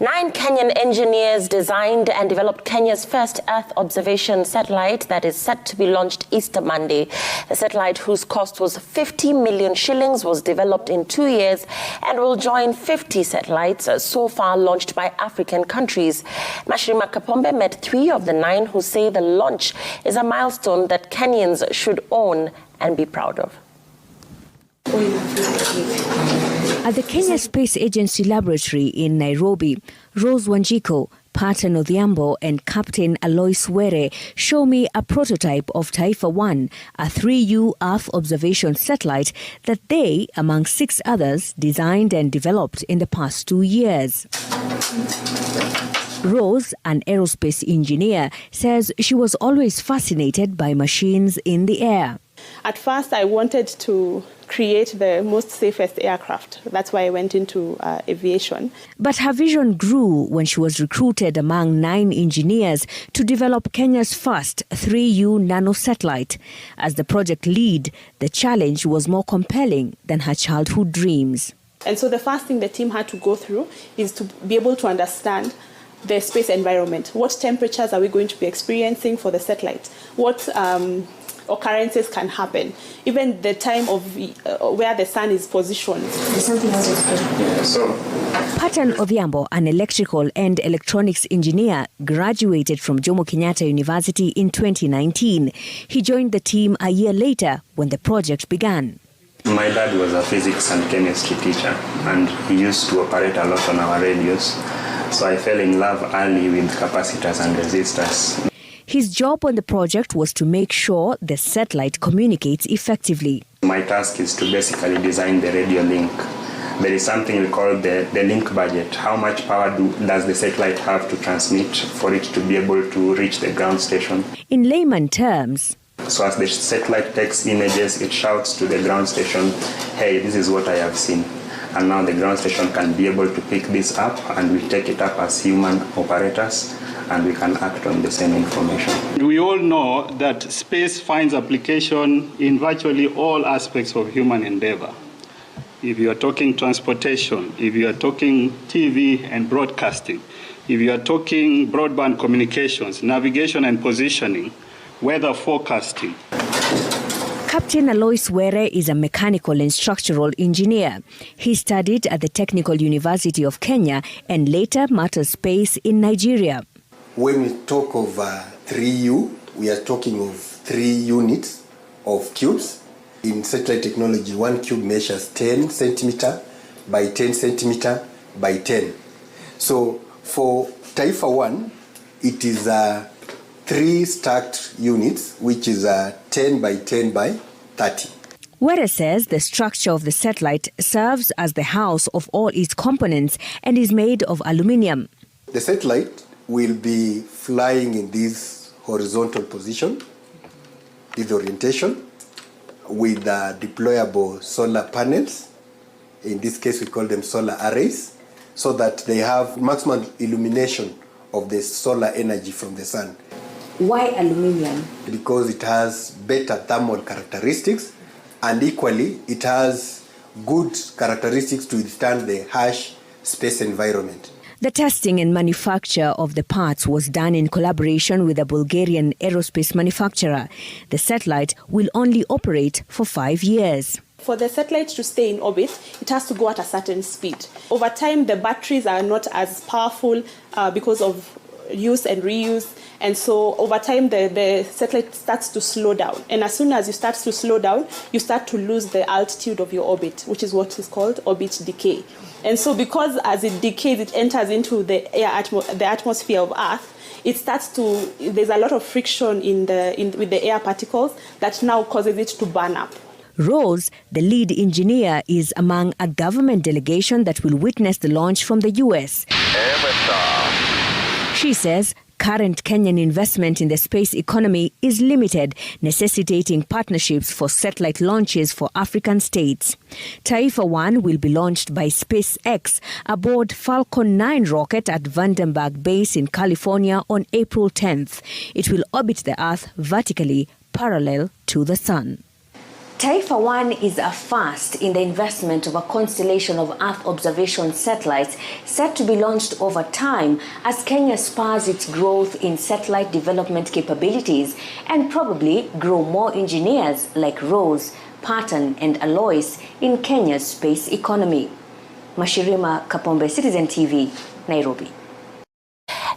9 Kenyan engineers designed and developed Kenya's first Earth observation satellite that is set to be launched Easter Monday. The satellite, whose cost was 50 million shillings, was developed in 2 years and will join 50 satellites so far launched by African countries. Mashirima Kapombe met 3 of the 9 who say the launch is a milestone that Kenyans should own and be proud of. At the Kenya Space Agency Laboratory in Nairobi, Rose Wanjiko, Patan Odhiambo and Captain Alois Were show me a prototype of Taifa 1, a 3U Earth observation satellite that they, among 6 others, designed and developed in the past 2 years. Rose, an aerospace engineer, says she was always fascinated by machines in the air. At first, I wanted to create the most safest aircraft. That's why I went into aviation. But her vision grew when she was recruited among 9 engineers to develop Kenya's first 3U nanosatellite. As the project lead, the challenge was more compelling than her childhood dreams. And so the first thing the team had to go through is to be able to understand the space environment. What temperatures are we going to be experiencing for the satellite? What occurrences can happen, even the time of where the sun is positioned. Patan Odhiambo, an electrical and electronics engineer, graduated from Jomo Kenyatta University in 2019. He joined the team a year later when the project began. My dad was a physics and chemistry teacher, and he used to operate a lot on our radios. So I fell in love early with capacitors and resistors. His job on the project was to make sure the satellite communicates effectively. My task is to basically design the radio link. There is something we call the link budget. How much power does the satellite have to transmit for it to be able to reach the ground station? In layman terms, so as the satellite takes images, it shouts to the ground station, hey, this is what I have seen. And now the ground station can be able to pick this up, and we take it up as human operators, and we can act on the same information. We all know that space finds application in virtually all aspects of human endeavor. If you are talking transportation, if you are talking TV and broadcasting, if you are talking broadband communications, navigation and positioning, weather forecasting. Captain Alois Were is a mechanical and structural engineer. He studied at the Technical University of Kenya and later matters space in Nigeria. When we talk of 3U, we are talking of 3 units of cubes. In satellite technology, 1 cube measures 10 centimeter by 10 centimeter by 10. So for Taifa 1, it is 3 stacked units, which is 10 by 10 by 30. Were says the structure of the satellite serves as the house of all its components and is made of aluminium. The satellite will be flying in this horizontal position, this orientation, with deployable solar panels. In this case, we call them solar arrays, so that they have maximum illumination of the solar energy from the sun. Why aluminium? Because it has better thermal characteristics, and equally it has good characteristics to withstand the harsh space environment. The testing and manufacture of the parts was done in collaboration with a Bulgarian aerospace manufacturer. The satellite will only operate for 5 years. For the satellite to stay in orbit, it has to go at a certain speed. Over time, the batteries are not as powerful because of use and reuse. And so over time, the satellite starts to slow down. And as soon as you start to slow down, you start to lose the altitude of your orbit, which is what is called orbit decay. And so because as it decays, it enters into the atmosphere of Earth, it starts to, there's a lot of friction with the air particles that now causes it to burn up. Rose, the lead engineer, is among a government delegation that will witness the launch from the US. She says current Kenyan investment in the space economy is limited, necessitating partnerships for satellite launches for African states. Taifa 1 will be launched by SpaceX aboard Falcon 9 rocket at Vandenberg Base in California on April 10th. It will orbit the Earth vertically parallel to the Sun. Taifa 1 is a first in the investment of a constellation of Earth observation satellites set to be launched over time as Kenya spurs its growth in satellite development capabilities and probably grow more engineers like Rose, Patton and Alois in Kenya's space economy. Mashirima Kapombe, Citizen TV, Nairobi.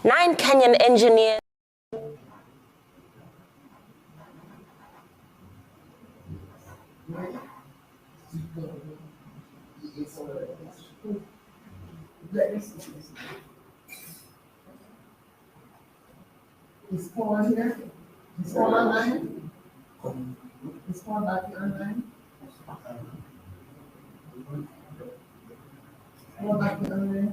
9 Kenyan engineers Is Paul here? Is Paul online? Is Paul back online? Paul back online?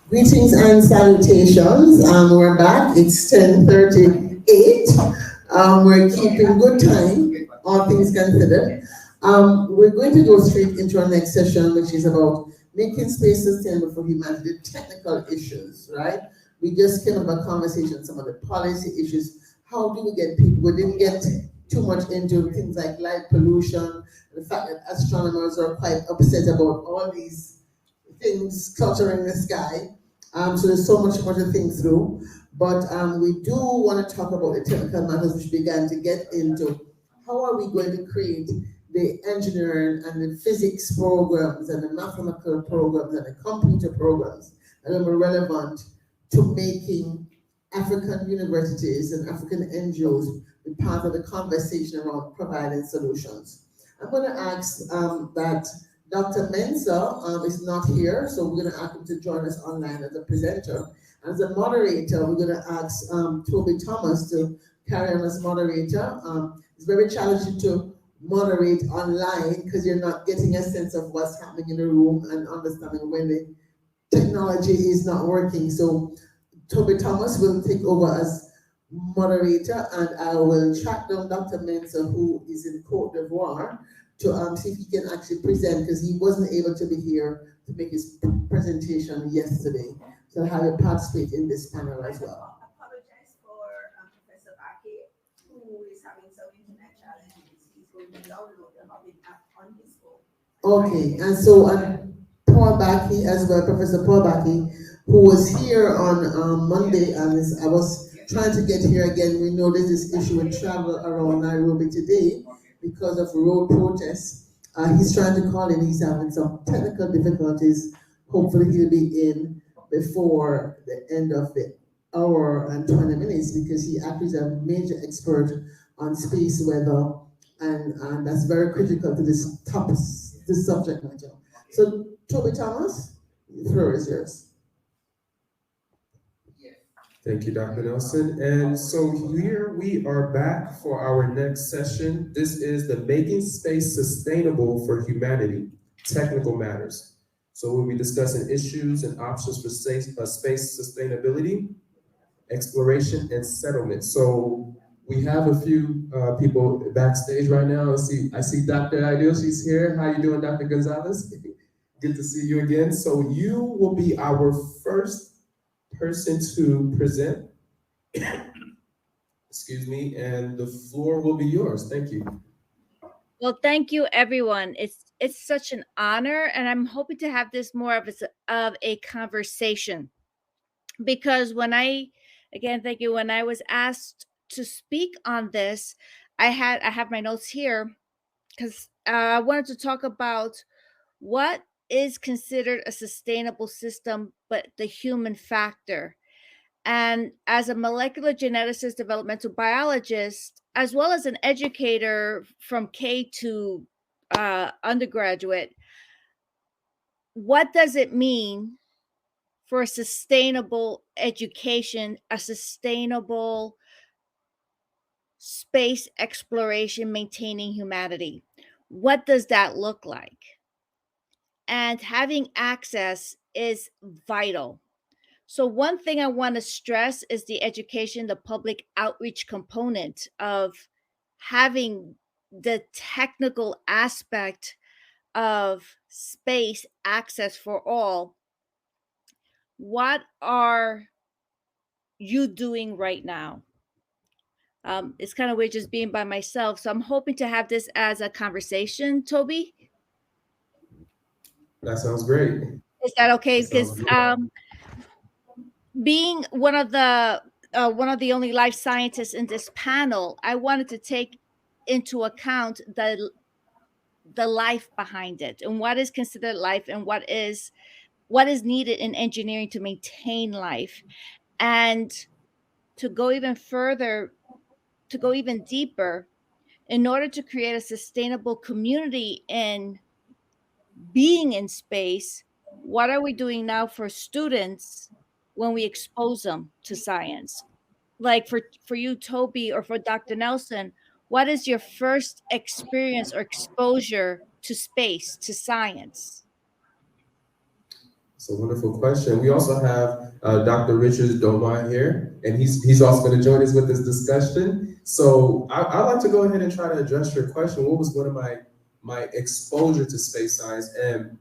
Greetings and salutations. We're back. It's 10:38. We're keeping good time, all things considered. We're going to go straight into our next session, which is about making space sustainable for humanity, technical issues, right? We just came about conversation, some of the policy issues. How do we get people? We didn't get too much into things like light pollution, the fact that astronomers are quite upset about all these things cluttering the sky. So there's so much more to think through, but we do want to talk about the technical matters which began to get into. How are we going to create the engineering and the physics programs and the mathematical programs and the computer programs that are relevant to making African universities and African NGOs be part of the conversation around providing solutions. I'm going to ask that Dr. Mensah is not here, so we're going to ask him to join us online as a presenter. As a moderator, we're going to ask Toby Thomas to carry on as moderator. It's very challenging to moderate online because you're not getting a sense of what's happening in the room and understanding when the technology is not working. So Toby Thomas will take over as moderator, and I will track down Dr. Mensah, who is in Côte d'Ivoire, to see if he can actually present, because he wasn't able to be here to make his presentation yesterday. So I'll have him participate in this panel as well. I apologize for Professor Baki, who is having some internet challenges. He's going to download the Hobbit app on his phone. Okay, and so Paul Baki as well, Professor Paul Baki, who was here on Monday, and I was trying to get here again. We know there's this issue with travel around Nairobi today because of road protests. He's trying to call in, he's having some technical difficulties. Hopefully he'll be in before the end of the hour and 20 minutes, because he actually is a major expert on space weather, and that's very critical to this subject matter. So Toby Thomas, the floor is yours. Thank you, Dr. Nelson. And so here we are back for our next session. This is the Making Space Sustainable for Humanity, Technical Matters. So we'll be discussing issues and options for space sustainability, exploration, and settlement. So we have a few people backstage right now. I see Dr. Ideal, she's here. How you doing, Dr. Gonzalez? Good to see you again. So you will be our first person to present. Excuse me, and the floor will be yours. Thank you. Well, thank you, everyone. It's such an honor, and I'm hoping to have this more of a conversation, because thank you. When I was asked to speak on this, I have my notes here because I wanted to talk about what is considered a sustainable system, but the human factor. And as a molecular geneticist, developmental biologist, as well as an educator from K to undergraduate, what does it mean for a sustainable education, a sustainable space exploration, maintaining humanity? What does that look like? And having access is vital. So, one thing I want to stress is the education, the public outreach component of having the technical aspect of space access for all. What are you doing right now? It's kind of weird just being by myself. So, I'm hoping to have this as a conversation, Toby. That sounds great. Is that okay? That sounds Because good. being one of the only life scientists in this panel, I wanted to take into account the life behind it and what is considered life and what is needed in engineering to maintain life, and to go even further, to go even deeper, in order to create a sustainable community in being in space. What are we doing now for students when we expose them to science? Like for you, Toby, or for Dr. Nelson, what is your first experience or exposure to space, to science? It's a wonderful question. We also have Dr. Richard Doma here, and he's also going to join us with this discussion. So I'd like to go ahead and try to address your question. What was one of my exposure to space science? And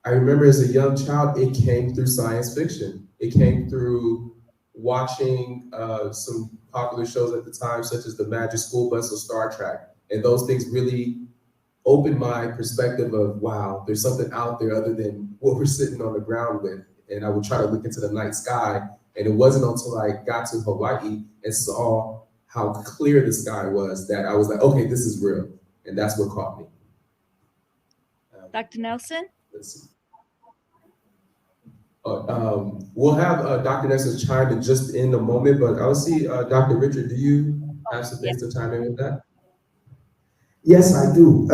I remember as a young child, it came through science fiction. It came through watching some popular shows at the time, such as The Magic School Bus or Star Trek. And those things really opened my perspective of, wow, there's something out there other than what we're sitting on the ground with. And I would try to look into the night sky. And it wasn't until I got to Hawaii and saw how clear the sky was that I was like, okay, this is real. And that's what caught me. Dr. Nelson? Let's see. We'll have Dr. Nelson chime in just in a moment, but I'll see Dr. Richard, do you have some things to chime in with that? Yes, I do.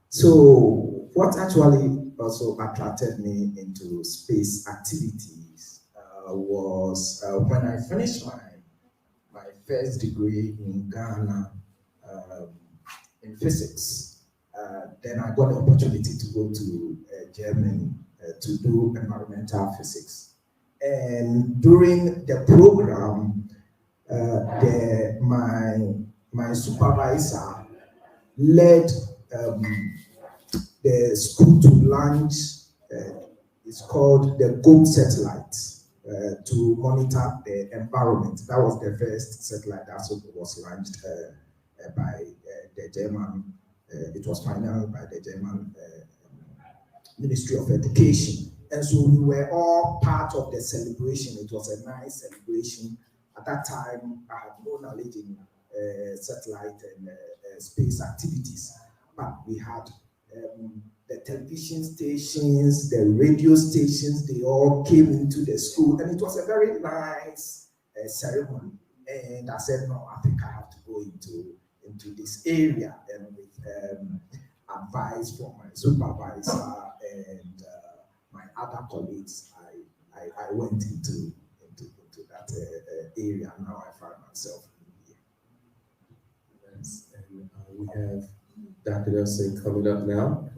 So what actually also attracted me into space activities was when I finished my first degree in Ghana in physics. Then I got the opportunity to go to Germany to do environmental physics. And during the program, my supervisor led the school to launch, it's called the GOAT satellite, to monitor the environment. That was the first satellite that was launched by the German, it was financed by the German Ministry of Education. And so we were all part of the celebration. It was a nice celebration. At that time, I had no knowledge in satellite and space activities, but we had the television stations, the radio stations, they all came into the school, and it was a very nice ceremony. And I said, no, I think I have to go into this area, and with advice from my supervisor and my other colleagues, I went into that area. Now I find myself here. Yes, and we have Dr. Nelson coming up now.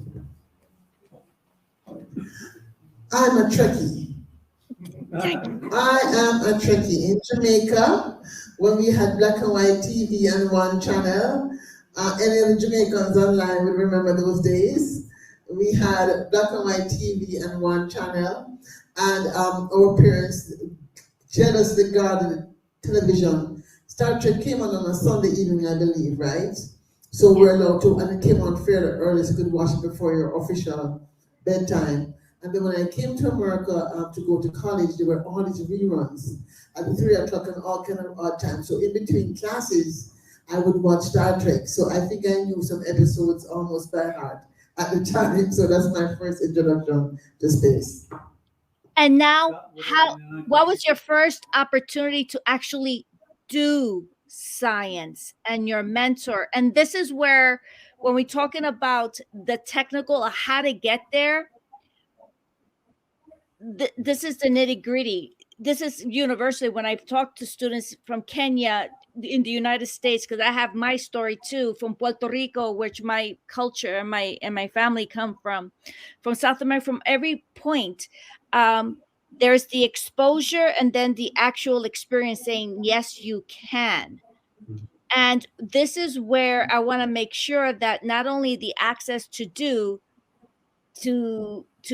I'm a Trekkie. I am a Trekkie. In Jamaica, when we had black and white TV and one channel, any of the Jamaicans online would remember those days. we had black and white TV and one channel, and our parents jealously guarded television. Star Trek came on a Sunday evening, I believe, right? So we're allowed to, and it came on fairly early, so you could watch it before your official bedtime. And then when I came to America to go to college, there were all these reruns at 3 o'clock and all kind of odd times. So in between classes, I would watch Star Trek. So I think I knew some episodes almost by heart at the time. So that's my first introduction to space. And now, what was your first opportunity to actually do science and your mentor? And this is where, when we're talking about the technical of how to get there, this is the nitty gritty. This is universally when I've talked to students from Kenya in the United States, because I have my story too, from Puerto Rico, which my culture and my family come from South America, from every point. There's the exposure and then the actual experience saying, yes, you can. And this is where I want to make sure that not only the access to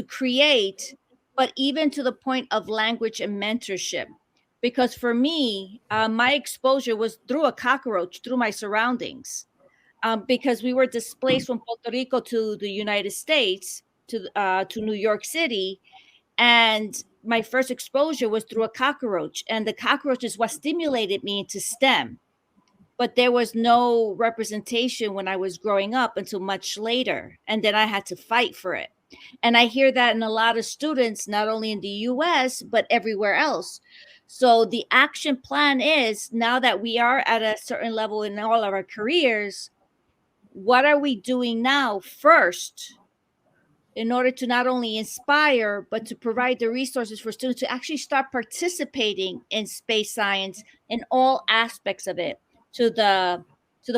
create, but even to the point of language and mentorship. Because for me, my exposure was through a cockroach, through my surroundings, because we were displaced from Puerto Rico to the United States, to New York City, and my first exposure was through a cockroach, and the cockroach is what stimulated me into STEM. But there was no representation when I was growing up until much later, and then I had to fight for it. And I hear that in a lot of students, not only in the US, but everywhere else. So the action plan is, now that we are at a certain level in all of our careers, what are we doing now first in order to not only inspire, but to provide the resources for students to actually start participating in space science in all aspects of it, to the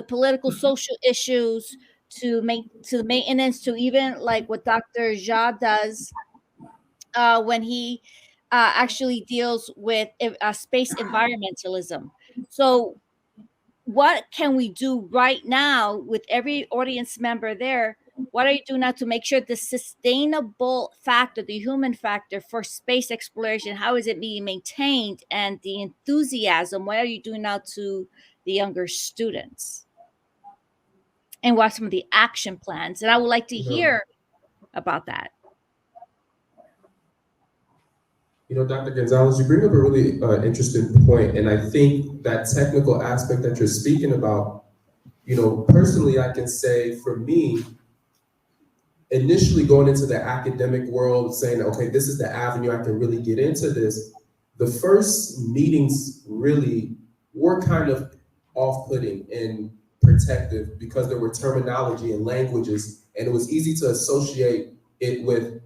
political, social issues, to the maintenance, to even like what Dr. Jha does when he actually deals with space environmentalism. So what can we do right now with every audience member there? What are you doing now to make sure the sustainable factor, the human factor for space exploration, how is it being maintained, and the enthusiasm, what are you doing now to the younger students? And what are some of the action plans? And I would like to hear about that. You know, Dr. Gonzalez, you bring up a really interesting point, and I think that technical aspect that you're speaking about, you know, personally, I can say for me, initially going into the academic world, saying, okay, this is the avenue I can really get into this, the first meetings really were kind of off-putting and protective because there were terminology and languages, and it was easy to associate it with,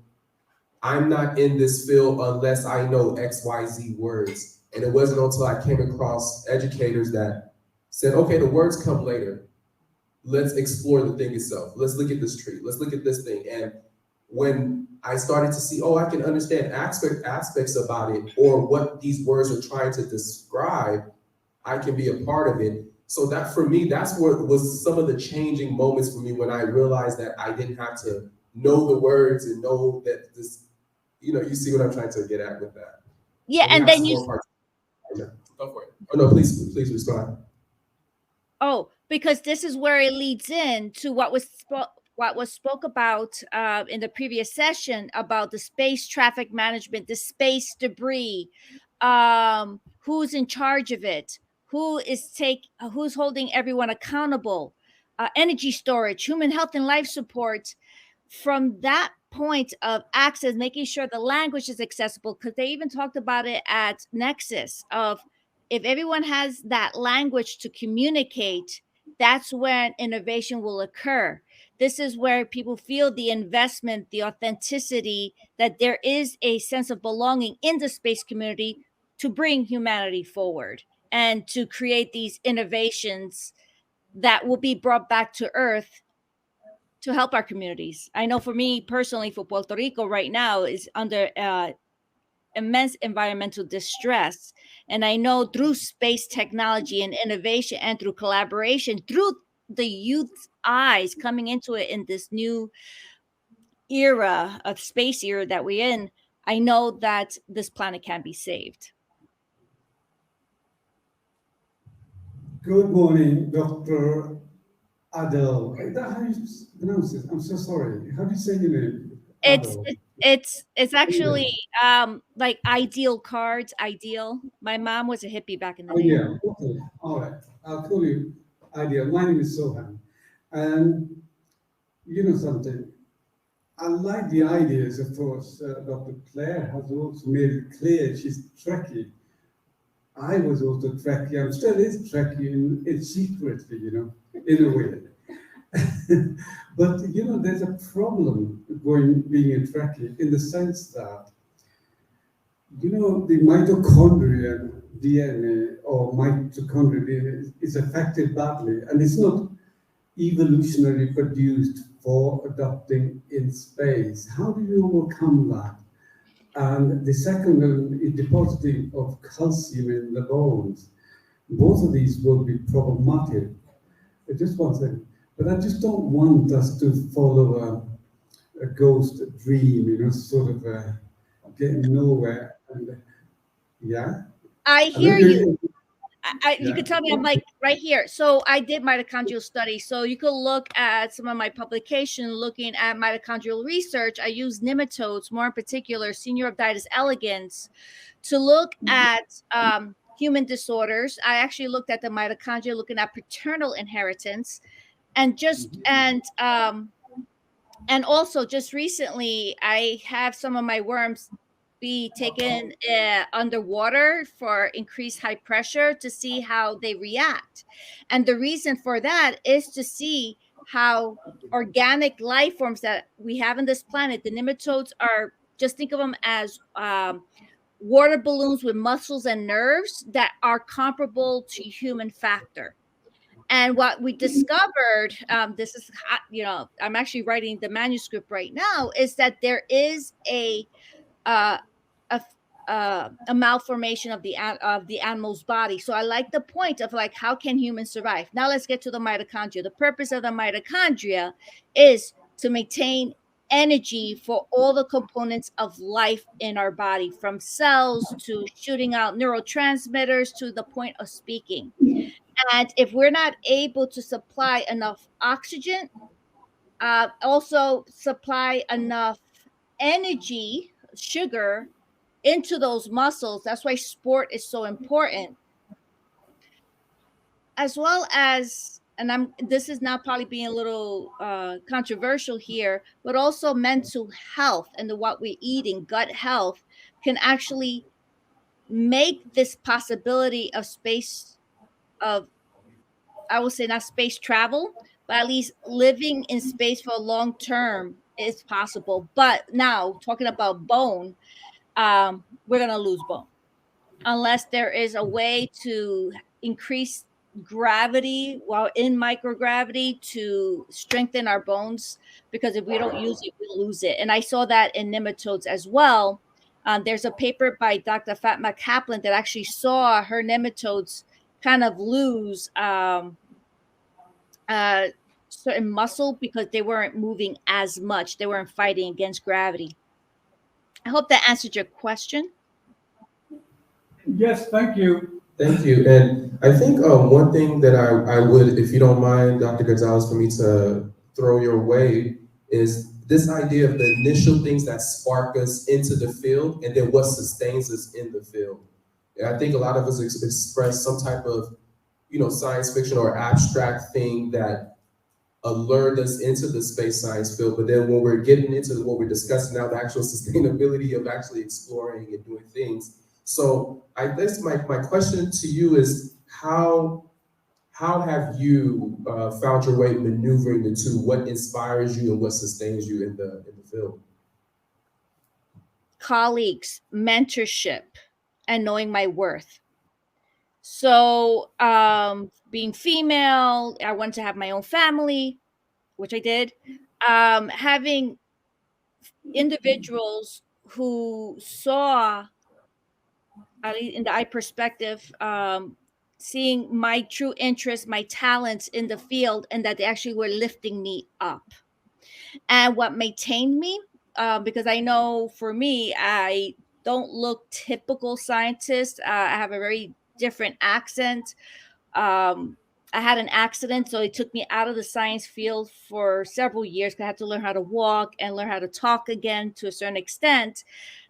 I'm not in this field unless I know XYZ words. And it wasn't until I came across educators that said, okay, the words come later. Let's explore the thing itself. Let's look at this tree. Let's look at this thing. And when I started to see, oh, I can understand aspects about it, or what these words are trying to describe, I can be a part of it. So that for me, that's what was some of the changing moments for me, when I realized that I didn't have to know the words and know that this, you know, you see what I'm trying to get at with that. Yeah, and then you go for it. Oh no, please respond. Oh, because this is where it leads in to what was spoke about in the previous session about the space traffic management, the space debris, who's in charge of it, who's holding everyone accountable, energy storage, human health and life support. From that point of access, making sure the language is accessible, because they even talked about it at Nexus of, if everyone has that language to communicate, that's when innovation will occur. This is where people feel the investment, the authenticity, that there is a sense of belonging in the space community to bring humanity forward and to create these innovations that will be brought back to Earth to help our communities. I know for me personally, for Puerto Rico right now is under immense environmental distress. And I know through space technology and innovation and through collaboration, through the youth's eyes coming into it in this new era of space era that we're in, I know that this planet can be saved. Good morning, Dr. Adele. Is that how you pronounce it? I'm so sorry. How do you say your name? Adele. It's actually like Ideal Cards, Ideal. My mom was a hippie back in the day. Yeah, okay. All right. I'll call you Ideal. My name is Sohan. And you know something? I like the ideas, of course. Dr. Claire has also made it clear she's Trekkie. I was also Trekkie. I'm still is Trekkie in secretly, you know, in a way. But you know, there's a problem being a Trekkie in the sense that, you know, the mitochondrial DNA or mitochondrial DNA is affected badly, and it's not evolutionarily produced for adopting in space. How do you overcome that? And the second one is depositing of calcium in the bones. Both of these will be problematic. Just one second. But I just don't want us to follow a ghost dream, you know, sort of getting nowhere. And yeah. I hear you. You Yeah. could tell me I'm like right here. So I did mitochondrial studies. So you could look at some of my publication looking at mitochondrial research. I use nematodes, more in particular, Seniorobditis elegans, to look at human disorders. I actually looked at the mitochondria, looking at paternal inheritance, and also just recently, I have some of my worms be taken underwater for increased high pressure to see how they react. And the reason for that is to see how organic life forms that we have on this planet, the nematodes are, just think of them as water balloons with muscles and nerves that are comparable to human factor. And what we discovered, this is, you know, I'm actually writing the manuscript right now, is that there is a uh, a malformation of the animal's body. So I like the point of like, how can humans survive? Now let's get to the mitochondria. The purpose of the mitochondria is to maintain energy for all the components of life in our body, from cells to shooting out neurotransmitters to the point of speaking. And if we're not able to supply enough oxygen, also supply enough energy, sugar, into those muscles. That's why sport is so important. As well as, and this is now probably being a little controversial here, but also mental health and what we're eating, gut health, can actually make this possibility of space, of, I would say not space travel, but at least living in space for long term is possible. But now talking about bone, we're gonna lose bone unless there is a way to increase gravity while in microgravity to strengthen our bones, because if we don't use it, we lose it. And I saw that in nematodes as well. There's a paper by Dr. Fatma Kaplan that actually saw her nematodes kind of lose certain muscle because they weren't moving as much. They weren't fighting against gravity. I hope that answered your question. Yes, thank you. Thank you. And I think one thing that I would, if you don't mind, Dr. Gonzalez, for me to throw your way is this idea of the initial things that spark us into the field and then what sustains us in the field. And I think a lot of us express some type of, you know, science fiction or abstract thing that lured us into the space science field. But then when we're getting into what we're discussing now, the actual sustainability of actually exploring and doing things. So I guess my question to you is how have you found your way maneuvering the two? What inspires you and what sustains you in the field? Colleagues, mentorship, and knowing my worth. So being female, I wanted to have my own family, which I did. Having individuals who saw, at least in the eye perspective, seeing my true interests, my talents in the field, and that they actually were lifting me up. and what maintained me, because I know for me, I don't look typical scientist. I have a very different accent. I had an accident, so it took me out of the science field for several years. I had to learn how to walk and learn how to talk again to a certain extent.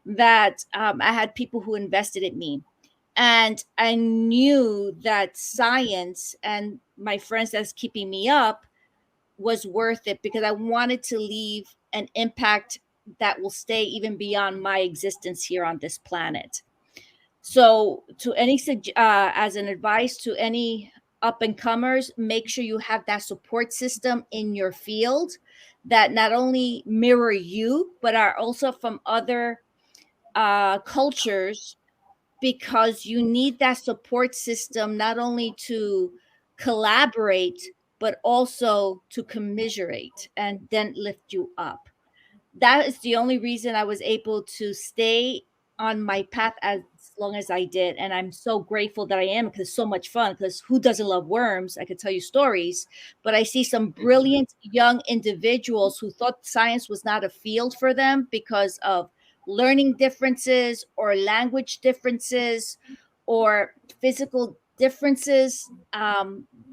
That I had people who invested in me, and I knew that science and my friends that's keeping me up was worth it, because I wanted to leave an impact that will stay even beyond my existence here on this planet. So, to as an advice to any up and comers, make sure you have that support system in your field that not only mirror you, but are also from other cultures, because you need that support system not only to collaborate, but also to commiserate and then lift you up. That is the only reason I was able to stay on my path as long as I did. And I'm so grateful that I am, because it's so much fun. Because who doesn't love worms? I could tell you stories, but I see some brilliant young individuals who thought science was not a field for them because of learning differences or language differences or physical differences.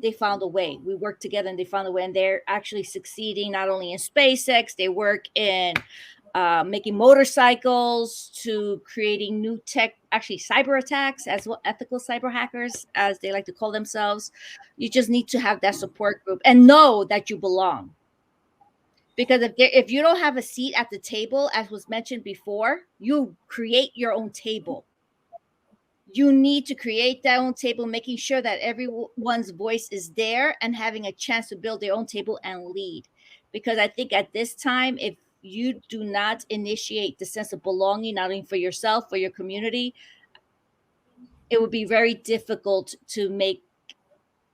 They found a way. We worked together and they found a way, and they're actually succeeding not only in SpaceX, they work in making motorcycles, to creating new tech, actually cyber attacks as well, ethical cyber hackers, as they like to call themselves. You just need to have that support group and know that you belong. Because if you don't have a seat at the table, as was mentioned before, you create your own table. You need to create that own table, making sure that everyone's voice is there and having a chance to build their own table and lead. Because I think at this time, if you do not initiate the sense of belonging, not only for yourself, for your community, it would be very difficult to make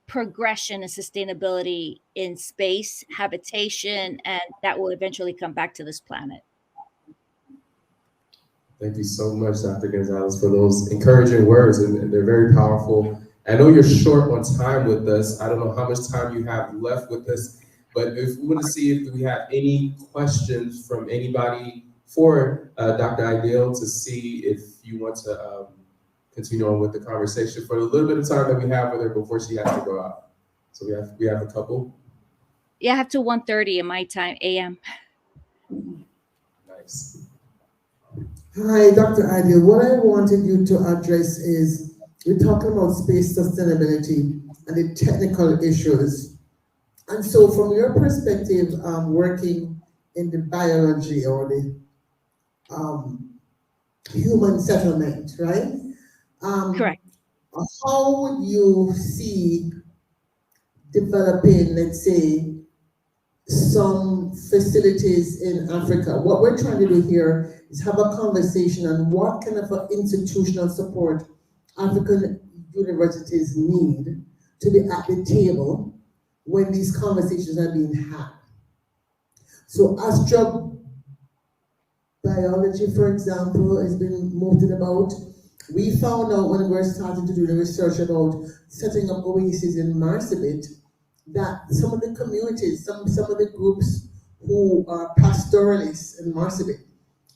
progression and sustainability in space, habitation, and that will eventually come back to this planet. Thank you so much, Dr. Gonzalez, for those encouraging words, and they're very powerful. I know you're short on time with us. I don't know how much time you have left with us, but if we want to see if we have any questions from anybody for Dr. Ideal, to see if you want to continue on with the conversation for a little bit of time that we have with her before she has to go out. So we have a couple. Yeah, I have to 1:30 in my time, AM. Nice. Hi, Dr. Ideal. What I wanted you to address is, we're talking about space sustainability and the technical issues. And so from your perspective, working in the biology or the human settlement, right? Correct. How would you see developing, let's say, some facilities in Africa? What we're trying to do here is have a conversation on what kind of institutional support African universities need to be at the table when these conversations are being had. So astro biology, for example, has been moved about. We found out when we were starting to do the research about setting up Oaseas in Marsabit, that some of the communities, some of the groups who are pastoralists in Marsabit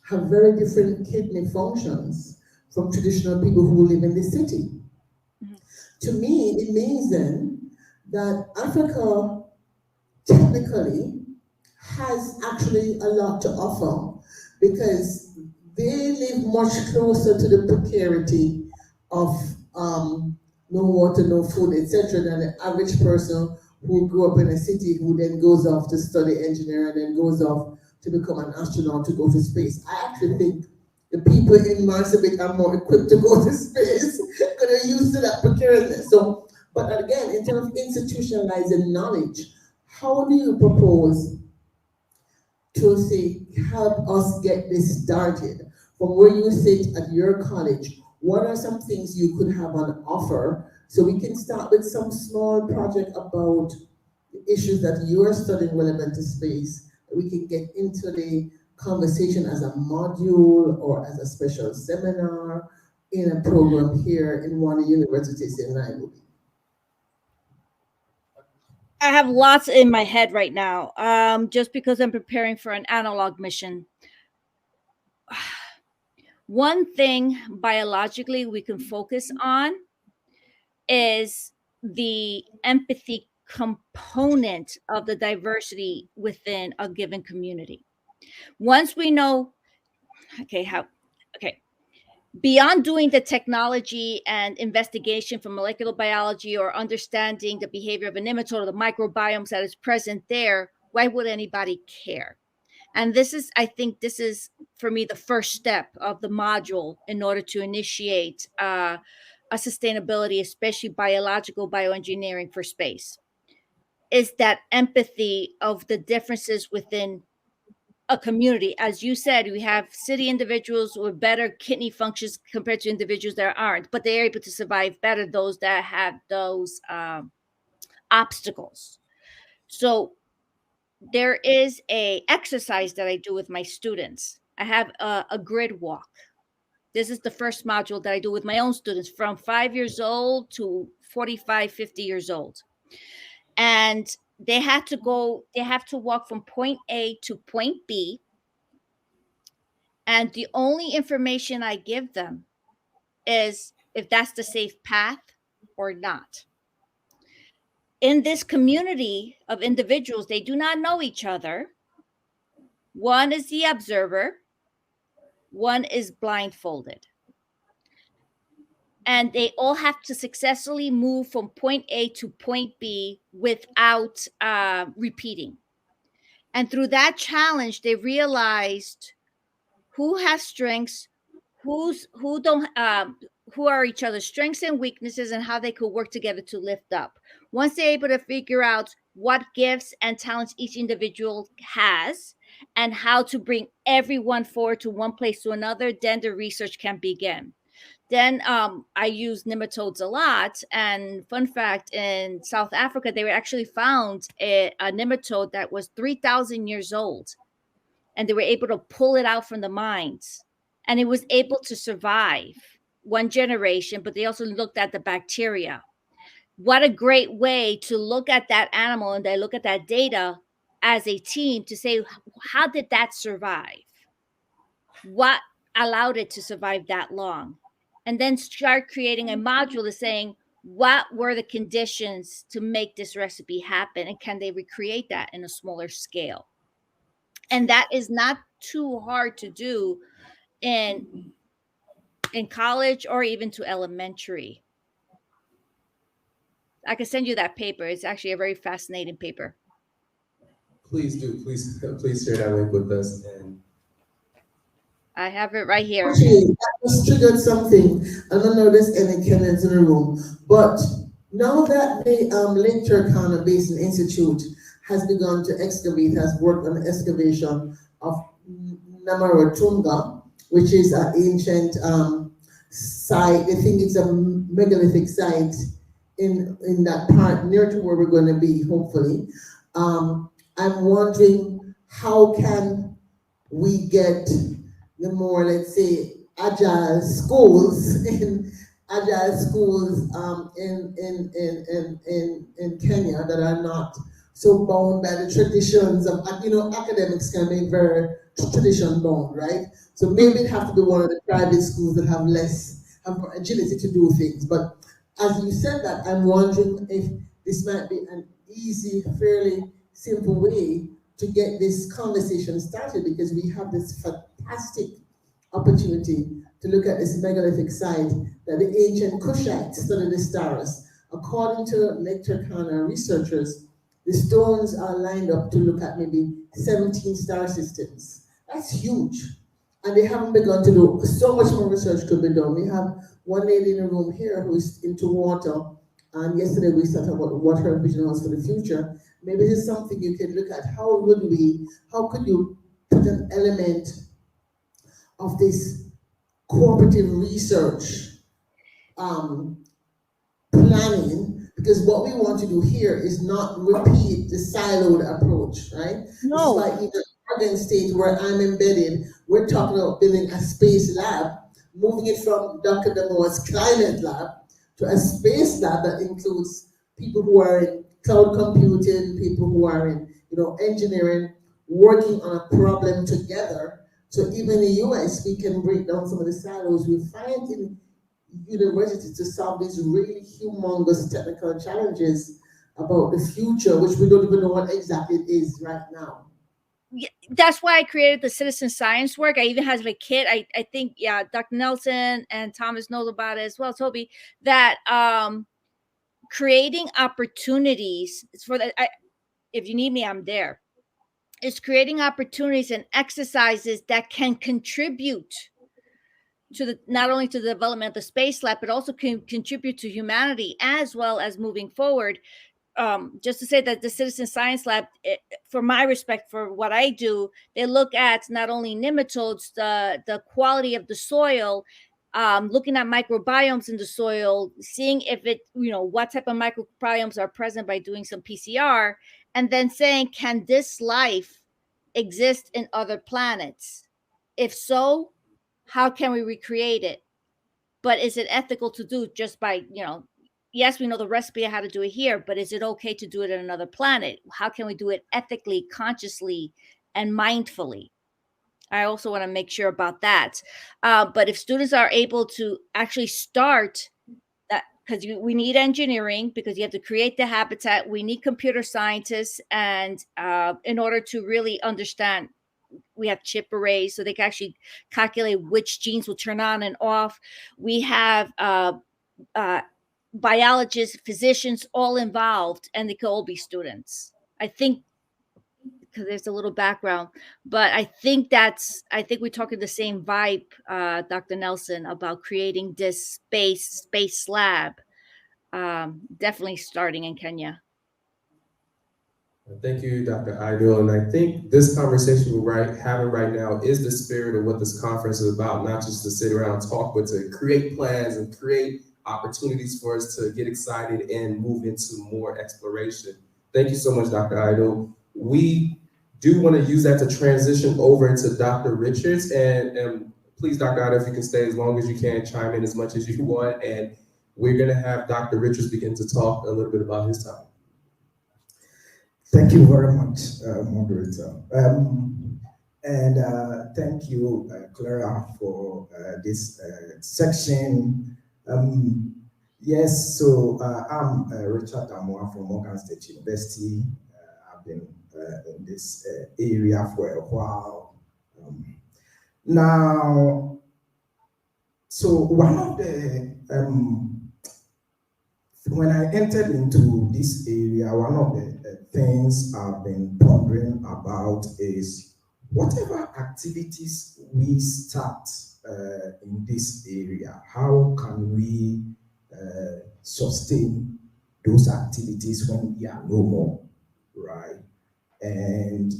have very different kidney functions from traditional people who live in the city. Mm-hmm. To me, it means then that Africa technically has actually a lot to offer, because they live much closer to the precarity of no water, no food, etc., than the average person who grew up in a city, who then goes off to study engineering and then goes off to become an astronaut to go to space. I actually think the people in Marsabit are more equipped to go to space because they're used to that precariousness. So, but again, in terms of institutionalizing knowledge, how do you propose to say, help us get this started? From where you sit at your college, what are some things you could have on offer, so we can start with some small project about the issues that you are studying relevant to space? We can get into the conversation as a module or as a special seminar in a program here in one of the universities in Nairobi. I have lots in my head right now, just because I'm preparing for an analog mission. One thing biologically we can focus on is the empathy component of the diversity within a given community. Once we know, beyond doing the technology and investigation from molecular biology or understanding the behavior of a nematode or the microbiomes that is present there, why would anybody care? And I think this is, for me, the first step of the module in order to initiate a sustainability, especially biological bioengineering for space, is that empathy of the differences within a community. As you said, we have city individuals with better kidney functions compared to individuals that aren't, but they're able to survive better, those that have those obstacles. So there is a exercise that I do with my students. I have a grid walk. This is the first module that I do with my own students from 5 years old to 45, 50 years old. And they have to walk from point A to point B. And the only information I give them is if that's the safe path or not. In this community of individuals, they do not know each other. One is the observer, one is blindfolded. And they all have to successfully move from point A to point B without repeating. And through that challenge, they realized who has strengths, who are each other's strengths and weaknesses, and how they could work together to lift up. Once they're able to figure out what gifts and talents each individual has and how to bring everyone forward to one place to another, then the research can begin. Then I use nematodes a lot. And fun fact, in South Africa, they were actually found a nematode that was 3,000 years old. And they were able to pull it out from the mines. And it was able to survive one generation, but they also looked at the bacteria. What a great way to look at that animal, and they look at that data as a team to say, how did that survive? What allowed it to survive that long? And then start creating a module to saying, what were the conditions to make this recipe happen? And can they recreate that in a smaller scale? And that is not too hard to do in college or even to elementary. I can send you that paper. It's actually a very fascinating paper. Please do. Please share that link with us. And I have it right here. Actually, that just triggered something. I don't know if there's any Kenyans in the room, but now that the Lake Turkana Basin Institute has begun to excavate, has worked on the excavation of Namarotunga, which is an ancient site. I think it's a megalithic site in that part near to where we're going to be, hopefully. I'm wondering, how can we get the more, let's say, agile schools in Kenya that are not so bound by the traditions of, academics can be very tradition bound, right? So maybe it have to be one of the private schools that have more agility to do things. But as you said that, I'm wondering if this might be an easy, fairly simple way to get this conversation started, because we have this fantastic opportunity to look at this megalithic site that the ancient Kushites studied the stars. According to Lake Turkana researchers, the stones are lined up to look at maybe 17 star systems. That's huge. And they haven't begun to do, so much more research could be done. We have one lady in the room here who's into water, and yesterday we started about what her vision was for the future. Maybe this is something you can look at. How could you put an element of this cooperative research planning? Because what we want to do here is not repeat the siloed approach, right? No. It's like in the Oregon State where I'm embedded, we're talking about building a space lab, moving it from Dr. Damoa's climate lab to a space lab that includes people who are in cloud computing, people who are in, engineering, working on a problem together. So even in the US, we can break down some of the silos we find in universities to solve these really humongous technical challenges about the future, which we don't even know what exactly it is right now. That's why I created the citizen science work. I even have a kit. I think, yeah, Dr. Nelson and Thomas knows about it as well, Toby, that creating opportunities for that. If you need me, I'm there. It's creating opportunities and exercises that can contribute to not only to the development of the space lab, but also can contribute to humanity as well as moving forward. Just to say that the Citizen Science Lab, for my respect for what I do, they look at not only nematodes, the quality of the soil, looking at microbiomes in the soil, seeing if it, what type of microbiomes are present by doing some PCR, and then saying, can this life exist in other planets? If so, how can we recreate it? But is it ethical to do just by, yes, we know the recipe of how to do it here, but is it okay to do it on another planet? How can we do it ethically, consciously, and mindfully? I also want to make sure about that. But if students are able to actually start that, because we need engineering, because you have to create the habitat, we need computer scientists, and in order to really understand, we have chip arrays so they can actually calculate which genes will turn on and off. We have biologists, physicians, all involved, and they could all be students. I think, because there's a little background, but I think we're talking the same vibe, Dr. Nelson, about creating this space lab. Definitely starting in Kenya. Thank you, Dr. Idol. And I think this conversation we're having right now is the spirit of what this conference is about, not just to sit around and talk, but to create plans and create opportunities for us to get excited and move into more exploration. Thank you so much, Dr. Idol. We do want to use that to transition over into Dr. Richards. And please, Dr. Idol, if you can stay as long as you can, chime in as much as you want. And we're going to have Dr. Richards begin to talk a little bit about his time. Thank you very much, moderator. And thank you, Clara, for this section. Yes, so I'm Richard Amwa from Morgan State University. I've been in this area for a while. Now, so one of the when I entered into this area, one of the things I've been pondering about is whatever activities we start in this area, how can we sustain those activities when we are no more, right? And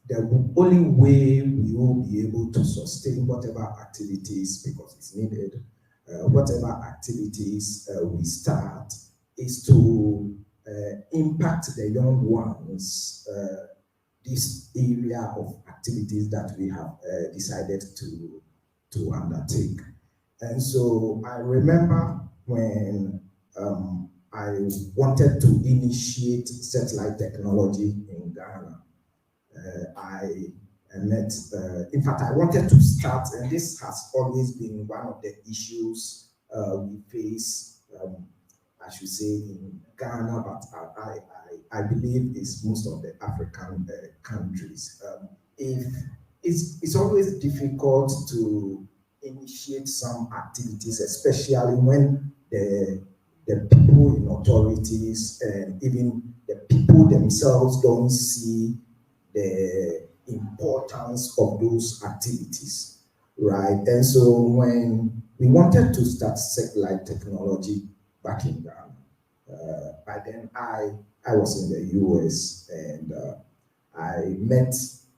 the only way we will be able to sustain whatever activities, because it's needed, whatever activities we start, is to impact the young ones, this area of activities that we have decided to undertake. And so I remember when I wanted to initiate satellite technology in Ghana, I met, in fact, I wanted to start, and this has always been one of the issues we face, I should say, in Ghana, but I believe it's most of the African countries. It's always difficult to initiate some activities, especially when the people in authorities and even the people themselves don't see the importance of those activities, right? And so when we wanted to start satellite technology back in Ghana, by then I was in the US, and I met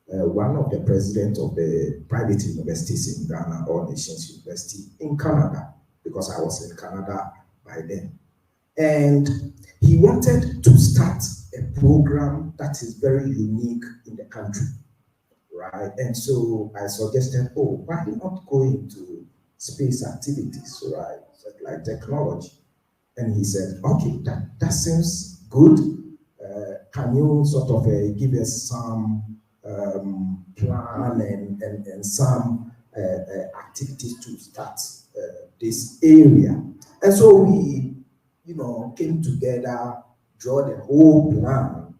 one of the presidents of the private universities in Ghana, All Nations University in Canada, because I was in Canada by then. And he wanted to start a program that is very unique in the country, right? And so I suggested, why not go into space activities, right? Like technology. And he said, okay, that seems good. Can you sort of give us some plan and some activities to start this area? And so we, came together, draw the whole plan,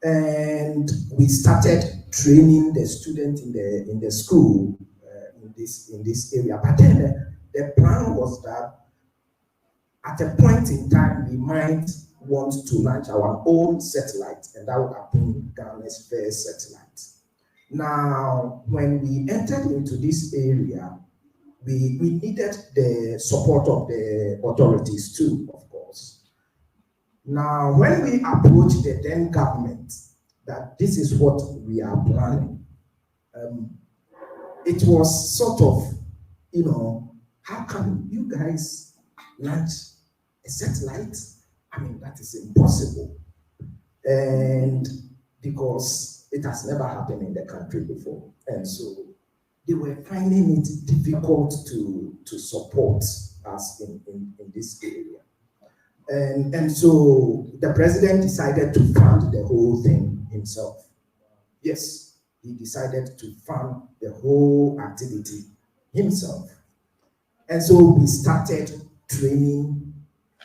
and we started training the students in the school in this area. But then the plan was that at a point in time we might want to launch our own satellite, and that would have been Ghana's first satellite. Now, when we entered into this area, we needed the support of the authorities too, of course. Now, when we approached the then government that this is what we are planning, it was sort of, how can you guys launch a satellite? I mean, that is impossible. And because it has never happened in the country before. And so they were finding it difficult to support us in this area. And so the president decided to fund the whole thing himself. Yes, he decided to fund the whole activity himself. And so we started training.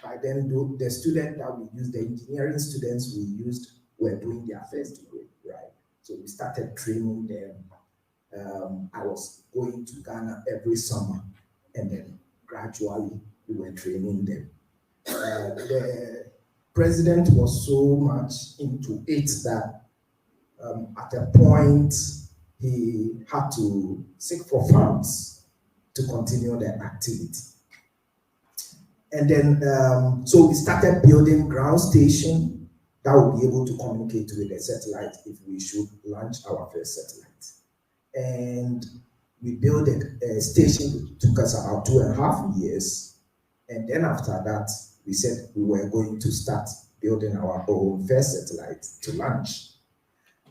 By then, the students that we used, the engineering students we used, were doing their first degree, right? So we started training them. I was going to Ghana every summer, and then gradually we were training them. The president was so much into it that at a point he had to seek for funds to continue the activity. And then, so we started building ground station that would be able to communicate with the satellite if we should launch our first satellite. And we built a station, which took us about 2.5 years. And then after that, we said we were going to start building our own first satellite to launch.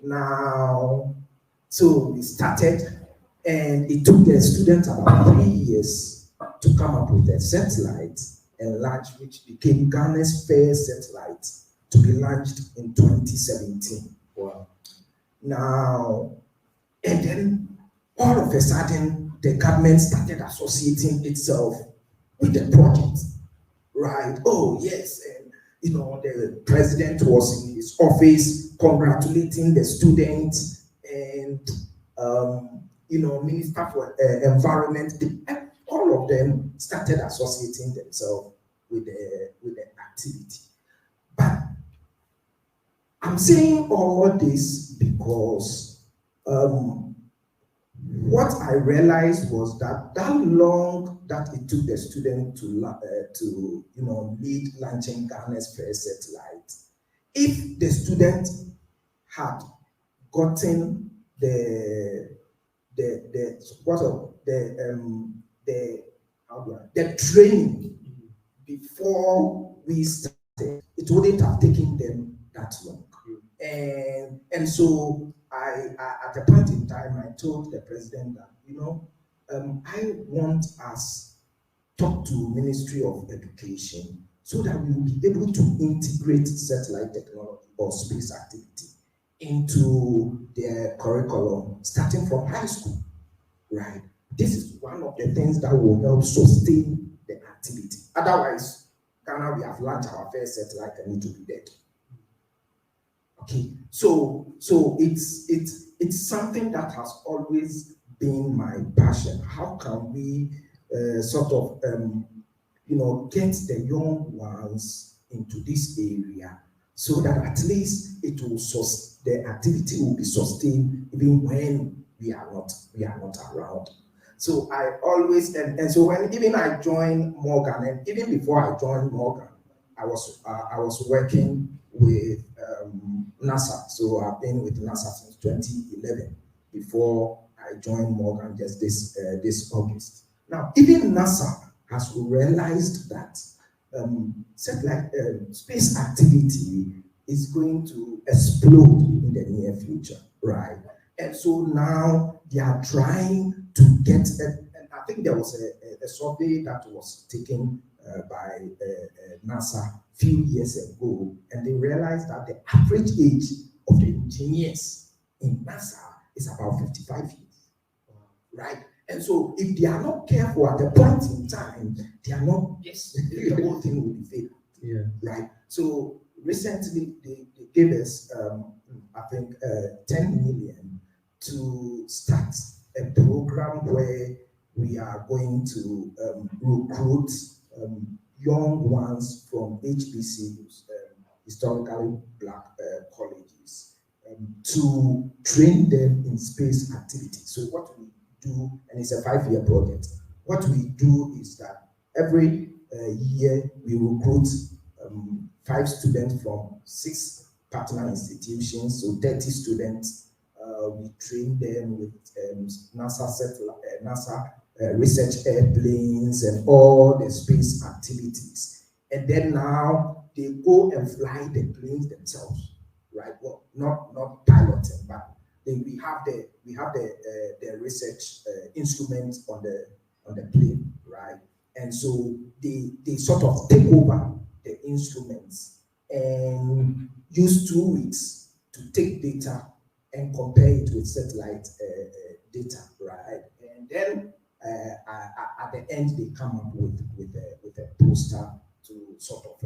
Now, so we started, and it took the students about 3 years to come up with a satellite and launch, which became Ghana's first satellite to be launched in 2017. Wow. Now, and then all of a sudden, the government started associating itself with the project, right? Oh, yes, and the president was in his office congratulating the students, and Minister for Environment, all of them started associating themselves with the activity. But I'm saying all this because what I realized was that long that it took the student to lead launching Ghana's first satellite, if the student had gotten the training before we started, it wouldn't have taken them that long. And so I at a point in time, I told the president that, I want us talk to Ministry of Education so that we will be able to integrate satellite technology or space activity into their curriculum starting from high school, right? This is one of the things that will help sustain the activity. Otherwise, Ghana, we have launched our first satellite and it will be dead. Okay, so it's something that has always been my passion. How can we get the young ones into this area so that at least the activity will be sustained even when we are not around. So I always and so when even I joined Morgan, and even before I joined Morgan, I was working with NASA. So I've been with NASA since 2011 before I joined Morgan just this August. Now, even NASA has realized that satellite space activity is going to explode in the near future, right? And so now they are trying to get, and I think there was a survey that was taken by NASA a few years ago, and they realized that the average age of the engineers in NASA is about 55 years, right? And so if they are not careful at a point in time, they are not, yes, the whole thing will be failed. Yeah. Right? So recently they gave us, I think, 10 million to start a program where we are going to recruit young ones from HBCUs, historically black colleges, to train them in space activities. So what we do, and it's a 5-year project, what we do is that every year we recruit 5 students from 6 partner institutions, so 30 students. We train them with NASA research airplanes and all the space activities. And then now they go and fly the planes themselves, right? Well, not piloting, but we have the research instruments on the plane, right? And so they sort of take over the instruments and use 2 weeks to take data and compare it with satellite data, right? And then at the end they come up with a poster to sort of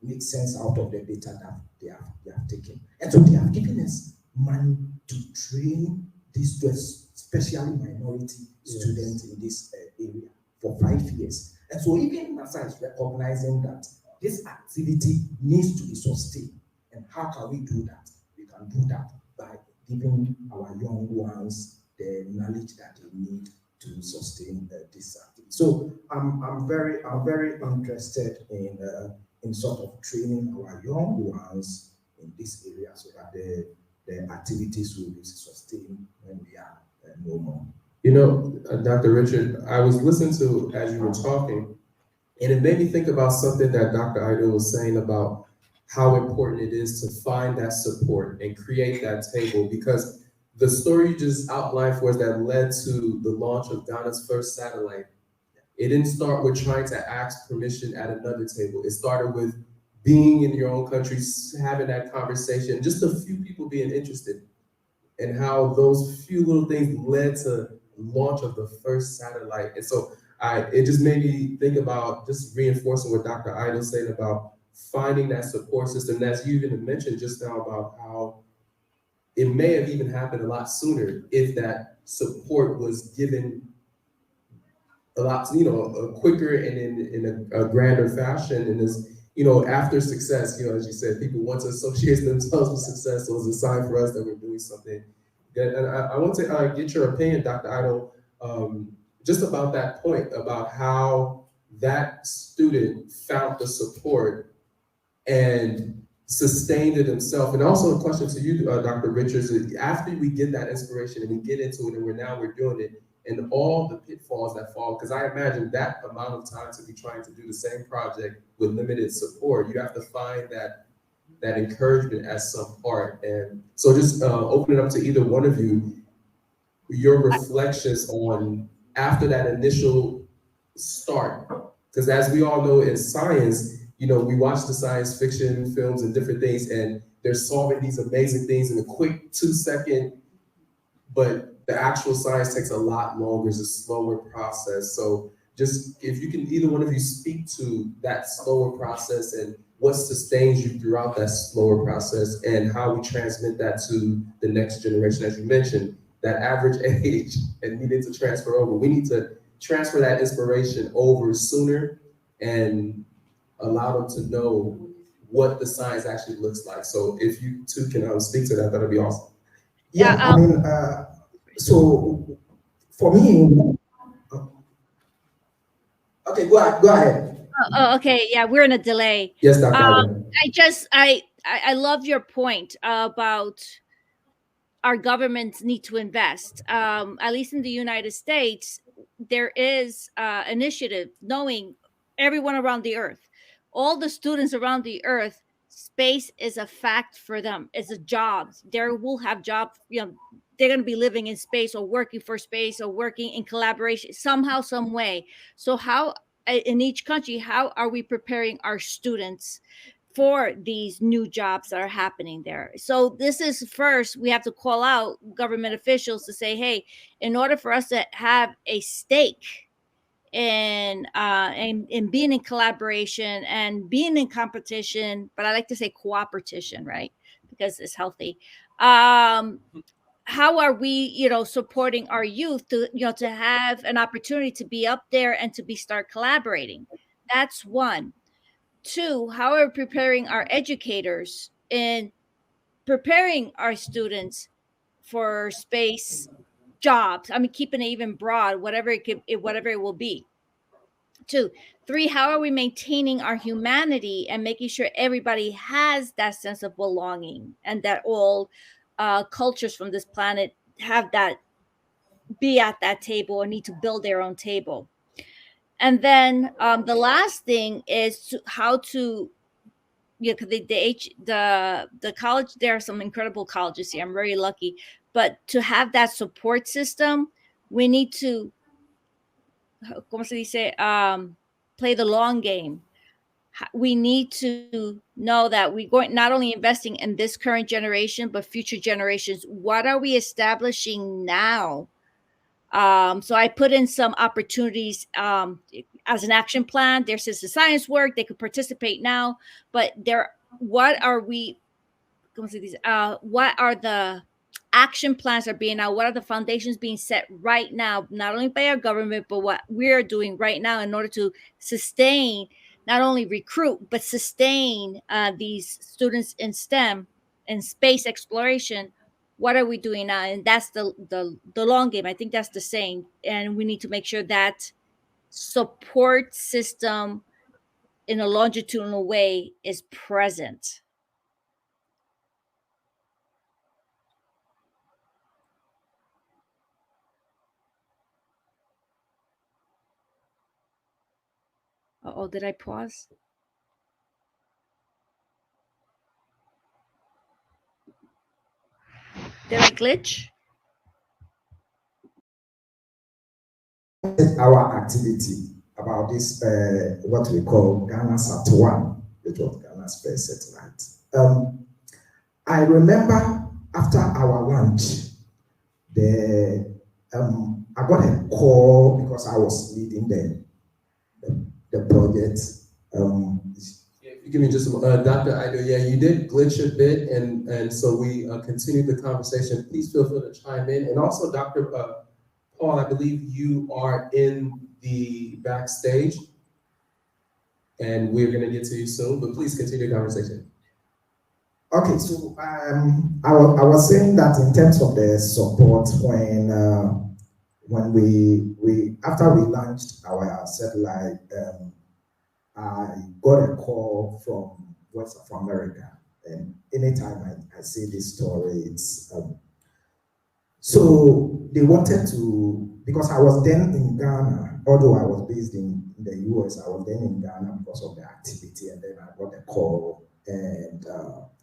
make sense out of the data that they have taken. And so they have given us money to train these especially minority students in this area for 5 years. And so even NASA is recognizing that this activity needs to be sustained. And how can we do that? We can do that by giving our young ones the knowledge that they need to sustain this activity. So I'm very interested in sort of training our young ones in this area so that the activities will be sustained when we are no more. You know, Dr. Richard, I was listening to as you were talking, and it made me think about something that Dr. Idol was saying about how important it is to find that support and create that table, because the story you just outlined for us that led to the launch of Ghana's first satellite, it didn't start with trying to ask permission at another table. It started with being in your own country, having that conversation, just a few people being interested, and how those few little things led to launch of the first satellite. And so it just made me think about just reinforcing what Dr. Idol said about finding that support system. As you even mentioned just now about how it may have even happened a lot sooner if that support was given a lot, quicker and in a grander fashion. And as after success, as you said, people want to associate themselves with success. So it's a sign for us that we're doing something good. And I want to get your opinion, Dr. Idol, just about that point, about how that student found the support and sustained it himself. And also a question to you, Dr. Richards, after we get that inspiration and we get into it and we're doing it, and all the pitfalls that fall, because I imagine that amount of time to be trying to do the same project with limited support, you have to find that encouragement as some part. And so just open it up to either one of you, your reflections on after that initial start. Because as we all know in science, we watch the science fiction films and different things, and they're solving these amazing things in a quick 2-second, but the actual science takes a lot longer. It's a slower process. So just if you can, either one of you speak to that slower process and what sustains you throughout that slower process and how we transmit that to the next generation. As you mentioned, that average age and needing to transfer over. We need to transfer that inspiration over sooner and allow them to know what the science actually looks like. So if you two can speak to that, that'd be awesome. Yeah, I mean, so for me, okay, go ahead. Okay, yeah, we're in a delay. Yes, Dr. I love your point about our governments need to invest. At least in the United States, there is initiative knowing everyone around the earth, all the students around the earth, space is a fact for them. It's a job. They will have jobs, they're going to be living in space or working for space or working in collaboration somehow, some way. So how in each country, how are we preparing our students for these new jobs that are happening there? So this is first, we have to call out government officials to say, hey, in order for us to have a stake in being in collaboration and being in competition, but I like to say cooperation, right? Because it's healthy. How are we, supporting our youth to, to have an opportunity to be up there and to start collaborating? That's one. Two, how are we preparing our educators and preparing our students for space jobs? I mean, keeping it even broad, whatever it will be. Two, three, how are we maintaining our humanity and making sure everybody has that sense of belonging, and that all cultures from this planet have that, be at that table, or need to build their own table. And then the last thing is how to, because the college, there are some incredible colleges here. I'm very lucky, but to have that support system, we need to, ¿cómo se dice? Play the long game. We need to know that we're going, not only investing in this current generation, but future generations. What are we establishing now? So I put in some opportunities as an action plan. There's citizen science work. They could participate now, but what are we, what are the action plans are being now? What are the foundations being set right now, not only by our government, but what we're doing right now in order to sustain, not only recruit, but sustain these students in STEM and space exploration? What are we doing now? And that's the long game. I think that's the saying. And we need to make sure that support system in a longitudinal way is present. Oh, did I pause? Did I glitch? Our activity about this, what we call Ghana Sat1, which was Ghana's first satellite. I remember after our lunch, I got a call because I was leading the project. If you give me just Dr. Ido, yeah, you did glitch a bit, and so we continued the conversation. Please feel free to chime in. And also, Dr. Paul, I believe you are in the backstage, and we're going to get to you soon, but please continue the conversation. Okay, so I was saying that in terms of the support, when we after we launched our satellite, I got a call from Voice of America, and anytime I see this story, it's so they wanted to, because I was then in Ghana, although I was based in the US, I was then in Ghana because of the activity, and then I got a call, and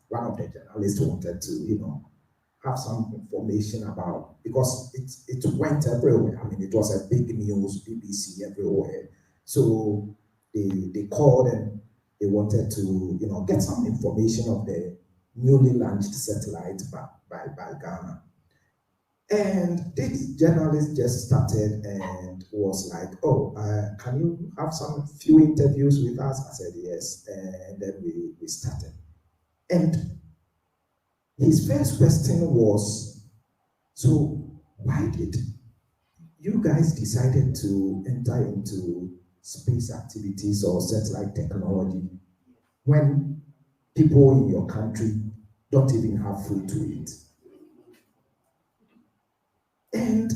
one of the journalists wanted to, have some information about, because it went everywhere. I mean, it was a big news, BBC everywhere. So they called and they wanted to, get some information of the newly launched satellite by Ghana. And this journalist just started and was like, oh, can you have some few interviews with us? I said, yes. And then we started. And his first question was, so why did you guys decided to enter into space activities or satellite technology when people in your country don't even have food to eat? And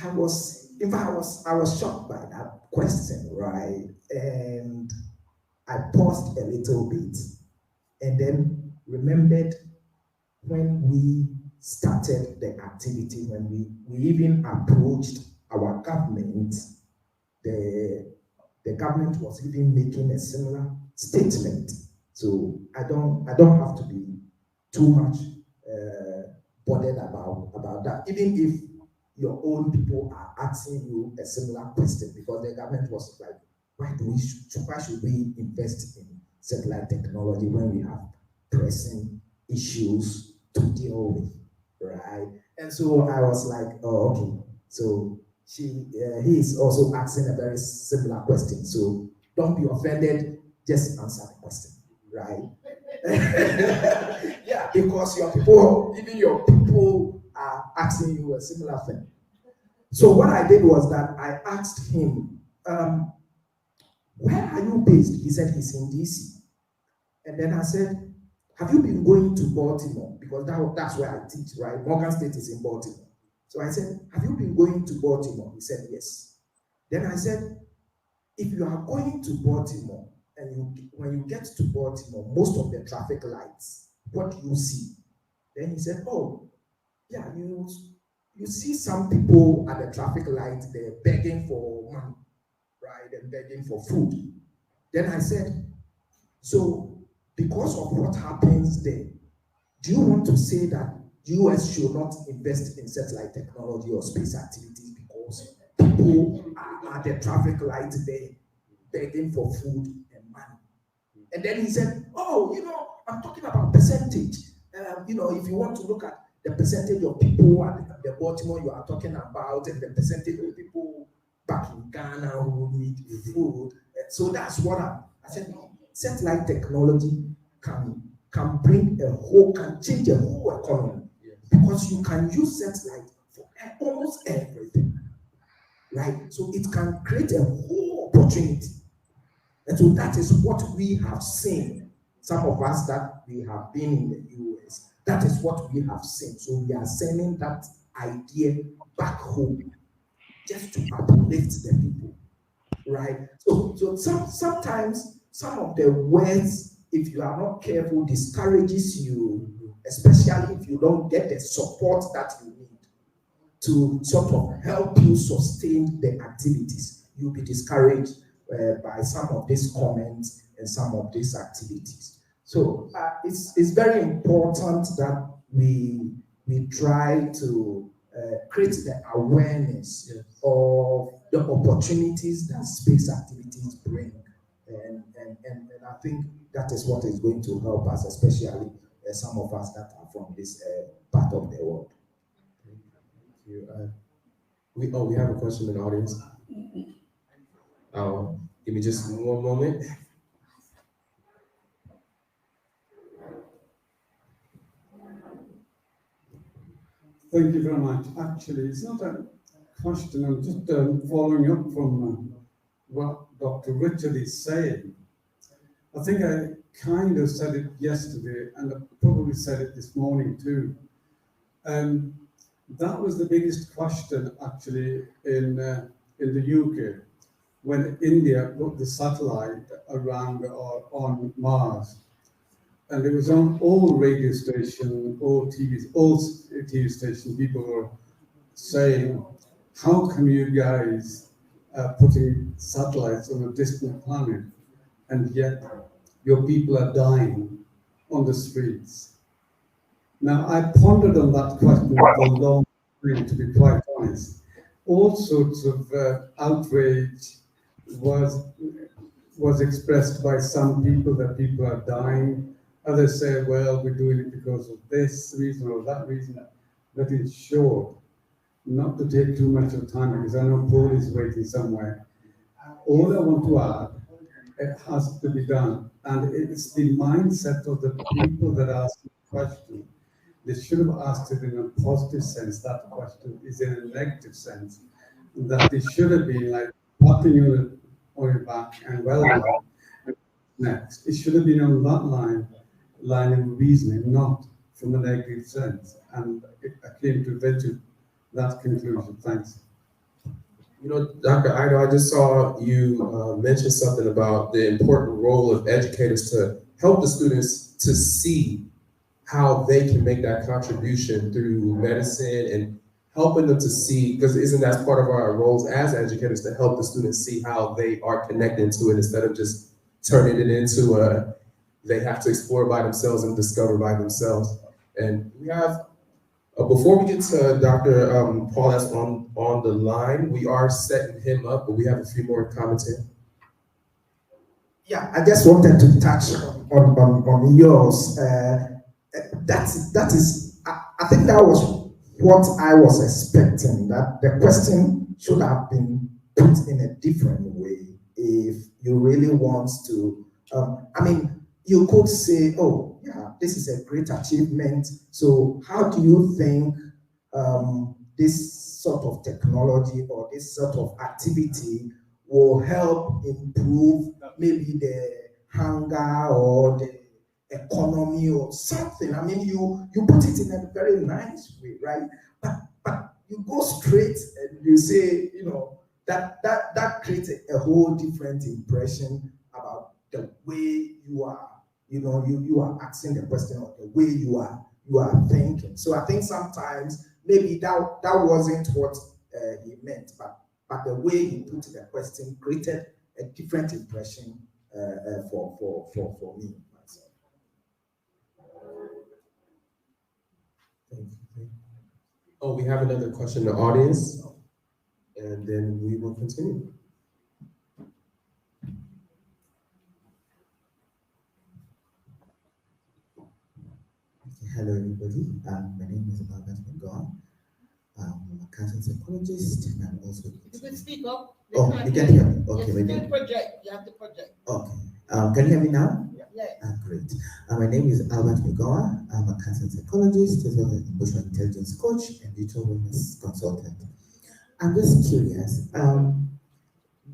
I was shocked by that question, right? And I paused a little bit and then remembered when we started the activity, when we even approached our government, the government was even making a similar statement. So I don't have to be too much bothered about that. Even if your own people are asking you a similar question, because the government was like, why should we invest in satellite technology when we have pressing issues to deal with, right? And so I was like, oh, okay. So he is also asking a very similar question. So don't be offended, just answer the question, right? Yeah, because even your people are asking you a similar thing. So what I did was that I asked him, where are you based? He said he's in DC. And then I said, have you been going to Baltimore? Because that's where I teach, right? Morgan State is in Baltimore. So I said, have you been going to Baltimore? He said, yes. Then I said, if you are going to Baltimore, and when you get to Baltimore, most of the traffic lights, what do you see? Then he said, oh, yeah, you see some people at the traffic light, they're begging for money, right, and begging for food. Then I said, so because of what happens there, do you want to say that US should not invest in satellite technology or space activities because people are at the traffic light there begging for food and money? And then he said, oh, I'm talking about percentage. If you want to look at the percentage of people at the Baltimore you are talking about and the percentage of people back in Ghana who need food. So that's what I said. Satellite technology can change a whole economy, because you can use satellite for almost everything, right? So it can create a whole opportunity. And so that is what we have seen. Some of us that we have been in the US, that is what we have seen. So we are sending that idea back home just to uplift the people, right? So sometimes some of the words, if you are not careful, discourages you, especially if you don't get the support that you need to sort of help you sustain the activities. You'll be discouraged by some of these comments and some of these activities. So it's very important that we try to create the awareness of the opportunities that space activities bring. And I think that is what is going to help us, especially some of us that are from this part of the world. Thank you. We have a question in the audience. Give me just one moment. Thank you very much. Actually, it's not a question. I'm just following up from what Dr. Richard is saying. I think I kind of said it yesterday, and I probably said it this morning too. That was the biggest question actually in the UK when India put the satellite around or on Mars. And it was on all radio stations, all TV stations, people were saying, how come you guys are putting satellites on a distant planet and yet your people are dying on the streets? Now, I pondered on that question for a long time, to be quite honest. All sorts of outrage was expressed by some people that people are dying. Others say, well, we're doing it because of this reason or that reason. But in short, not to take too much of time, because I know Paul is waiting somewhere. All I want to add, it has to be done. And it's the mindset of the people that ask the question. They should have asked it in a positive sense. That question is in a negative sense. That it should have been like, what you on your back and well done. Next. It should have been on that line of reasoning, not from a negative sense. And I came to eventually that conclusion. Thanks. Dr. Ido, I just saw you mention something about the important role of educators to help the students to see how they can make that contribution through medicine and helping them to see, because isn't that part of our roles as educators, to help the students see how they are connected to it instead of just turning it into they have to explore by themselves and discover by themselves. And we have Before we get to Dr. Paul that's on the line, we are setting him up, but we have a few more comments in. Yeah, I just wanted to touch on yours. That is, I think that was what I was expecting, that the question should have been put in a different way. If you really want to, I mean, you could say, oh, yeah, this is a great achievement. So how do you think this sort of technology or this sort of activity will help improve maybe the hunger or the economy or something? I mean, you put it in a very nice way, right? But you go straight and you say, you know, that creates a whole different impression about the way you are, you know, you are asking the question or the way you are thinking. So I think sometimes maybe that wasn't what he meant, but the way he put the question created a different impression for me myself. Thank you. Oh, we have another question in the audience, and then we will continue. Hello, everybody. My name is Albert Ungana. I'm a cancer psychologist, and I'm also. You can speak up. Oh, you can hear me. Okay, yes, you can project. You have to project. Okay. Can you hear me now? Yeah. Great. My name is Albert Ungana. I'm a cancer psychologist, as well as emotional intelligence coach and digital wellness consultant. I'm just curious.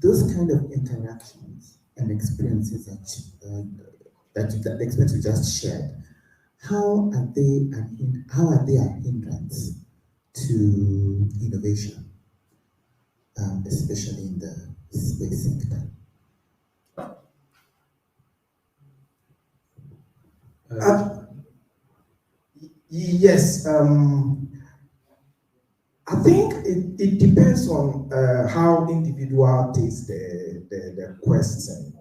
Those kind of interactions and experiences that the experience you just shared, how are they a hindrance to innovation, especially in the space sector? Yes, I think it depends on how individual takes the question.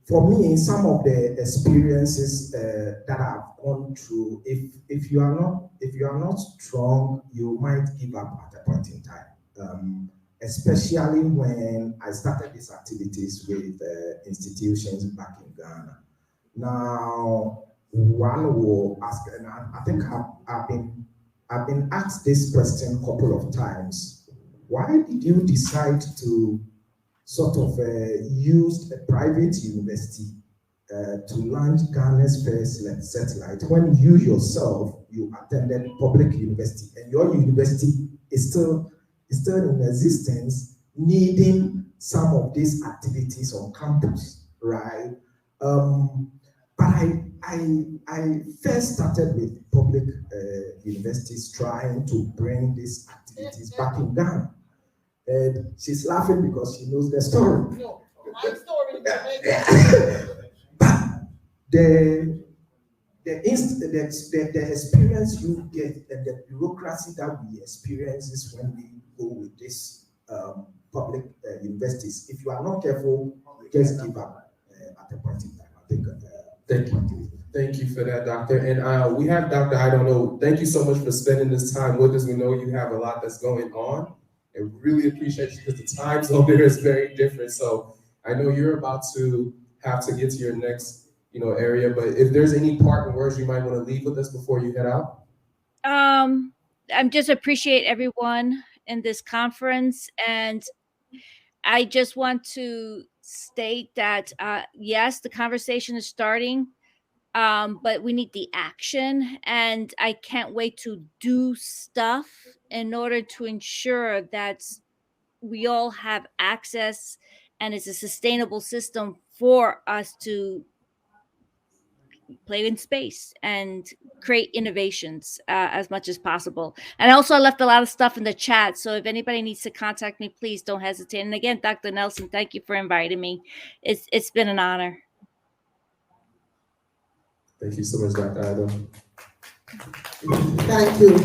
For me, some of the experiences that I've gone through, if you are not strong, you might give up at a point in time. Especially when I started these activities with institutions back in Ghana. Now, one will ask, and I think I've been asked this question a couple of times. Why did you decide to sort of use a private university to launch Ghana's first satellite when you yourself, you attended public university and your university is still in existence, needing some of these activities on campus, right? But I first started with public universities trying to bring these activities back in Ghana. And she's laughing because she knows the story. No, my story. But the experience you get and the bureaucracy that we experience is when we go with this public universities. If you are not careful, you just give up at a point in time. I think. Thank you for that, Doctor. And we have Dr. I don't know. Thank you so much for spending this time with us. We know you have a lot that's going on. And really appreciate you because the time zone there is very different. So I know you're about to have to get to your next, area. But if there's any parting words you might want to leave with us before you head out. I just appreciate everyone in this conference, and I just want to state that yes, the conversation is starting, but we need the action, and I can't wait to do stuff in order to ensure that we all have access and it's a sustainable system for us to play in space and create innovations as much as possible. And also I left a lot of stuff in the chat, so if anybody needs to contact me, please don't hesitate. And again, Dr. Nelson, thank you for inviting me. It's been an honor. Thank you so much, Dr. Adam. Thank you.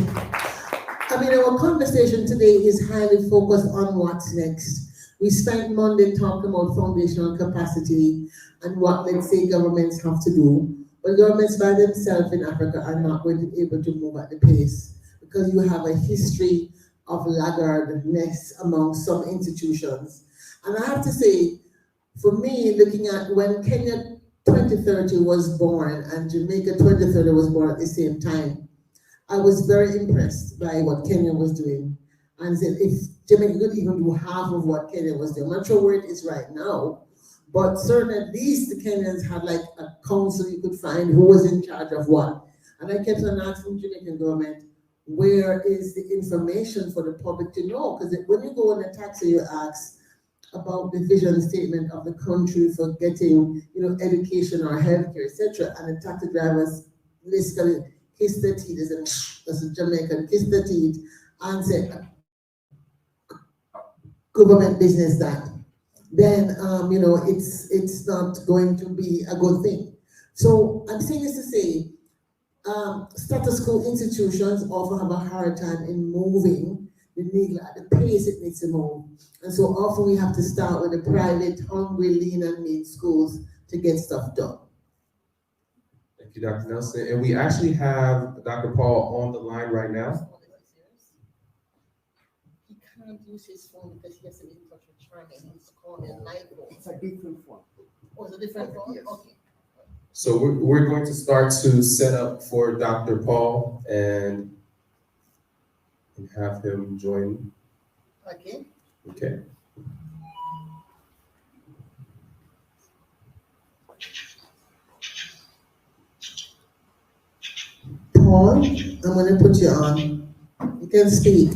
I mean, our conversation today is highly focused on what's next. We spent Monday talking about foundational capacity and what, let's say, governments have to do. But governments by themselves in Africa are not going to be able to move at the pace because you have a history of laggardness among some institutions. And I have to say, for me, looking at when Kenya 2030 was born and Jamaica 2030 was born at the same time, I was very impressed by what Kenya was doing. And said if Jamaica could even do half of what Kenya was doing, I'm not sure where it is right now, but certainly at least the Kenyans had like a council you could find who was in charge of what. And I kept on asking the Jamaican government, where is the information for the public to know? Because when you go in a taxi, you ask about the vision statement of the country for getting, education or healthcare, etc. And the taxi drivers basically kiss their teeth, as a Jamaican, kiss their teeth and say, government business that, then it's not going to be a good thing. So I'm saying this to say, status quo institutions often have a hard time in moving the needle at the pace it needs to move. And so often we have to start with the private, hungry, lean and mean schools to get stuff done. Thank you, Dr. Nelson. And we actually have Dr. Paul on the line right now. He can't use his phone because he has to be in touch with China and he's calling a night phone. It's a different phone. Oh, it's a different phone? Yes. Okay. So we're going to start to set up for Dr. Paul and have him join. Okay. Okay. Paul, I'm going to put you on. You can speak.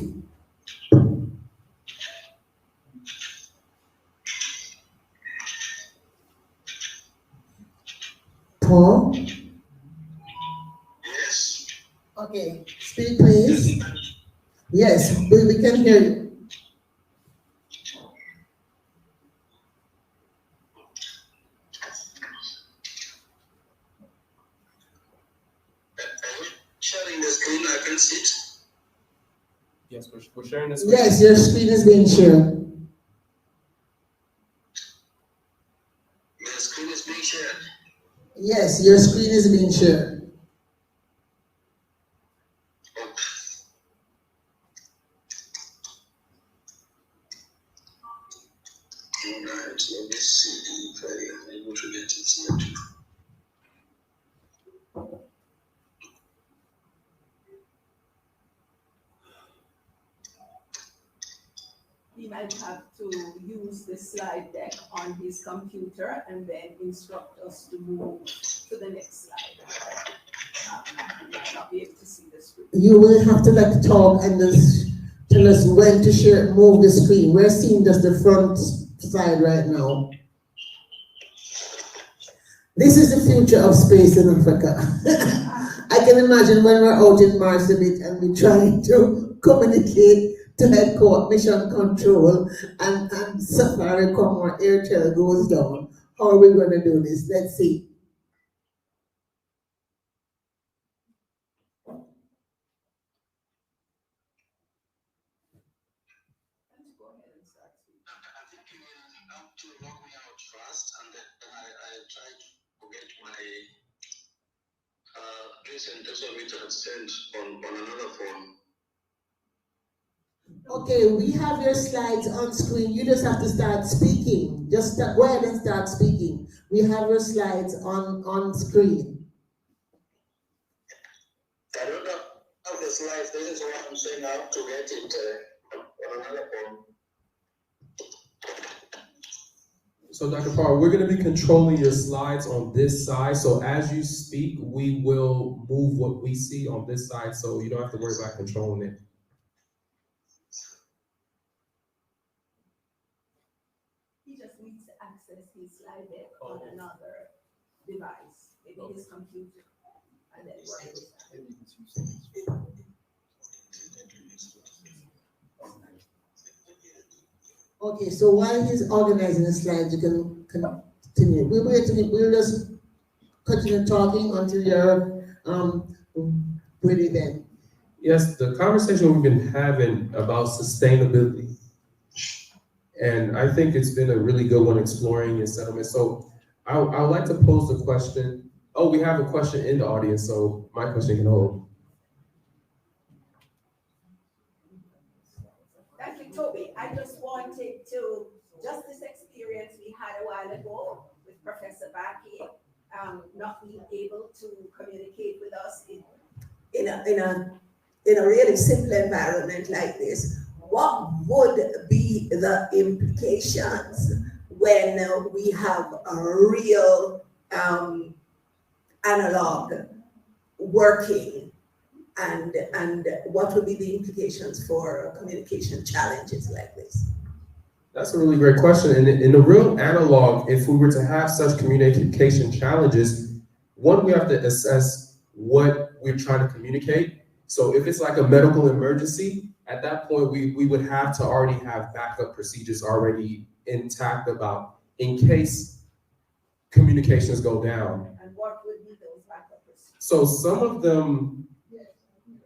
Paul? Yes. Okay. Speak, please. Yes, we can hear you. Sharing the screen, I can see it. Yes, we're sharing the screen. Yes, your screen is being shared. The screen is being shared. Yes, your screen is being shared. Alright, let me see if I am able to get it here. He might have to use the slide deck on his computer and then instruct us to move to the next slide. He might not be able to see the screen. You will have to talk and just tell us when to share, move the screen. We're seeing just the front side right now. This is the future of space in Africa. I can imagine when we're out in Mars a bit and we're trying to communicate to headquarters mission control and Safaricom or Airtel goes down. How are we going to do this? Let's see. To log me out first, and then I try to get my presenter sent on another phone. Okay, we have your slides on screen. You just have to start speaking. Just go ahead and start speaking. We have your slides on screen. I don't have the slides. This is what I'm saying. I have to get it on another phone. So Dr. Paul, we're going to be controlling your slides on this side. So as you speak, we will move what we see on this side. So you don't have to worry about controlling it. He just needs to access his slide deck on another device, maybe his computer, and then work with that. Okay, so while he's organizing the slides, you can continue. We'll just continue talking until you're ready then. Yes, the conversation we've been having about sustainability, and I think it's been a really good one exploring your settlement. So I would like to pose the question. Oh, we have a question in the audience, so my question can hold. Thank you, Toby. I just wanted to, just this experience we had a while ago with Professor Baki, not being able to communicate with us in a really simple environment like this. What would be the implications when we have a real analog working, and what would be the implications for communication challenges like this? That's a really great question. And in the real analog, if we were to have such communication challenges, one, we have to assess what we're trying to communicate. So if it's like a medical emergency, at that point, we would have to already have backup procedures already intact about in case communications go down. And what would be those backup procedures? So some of them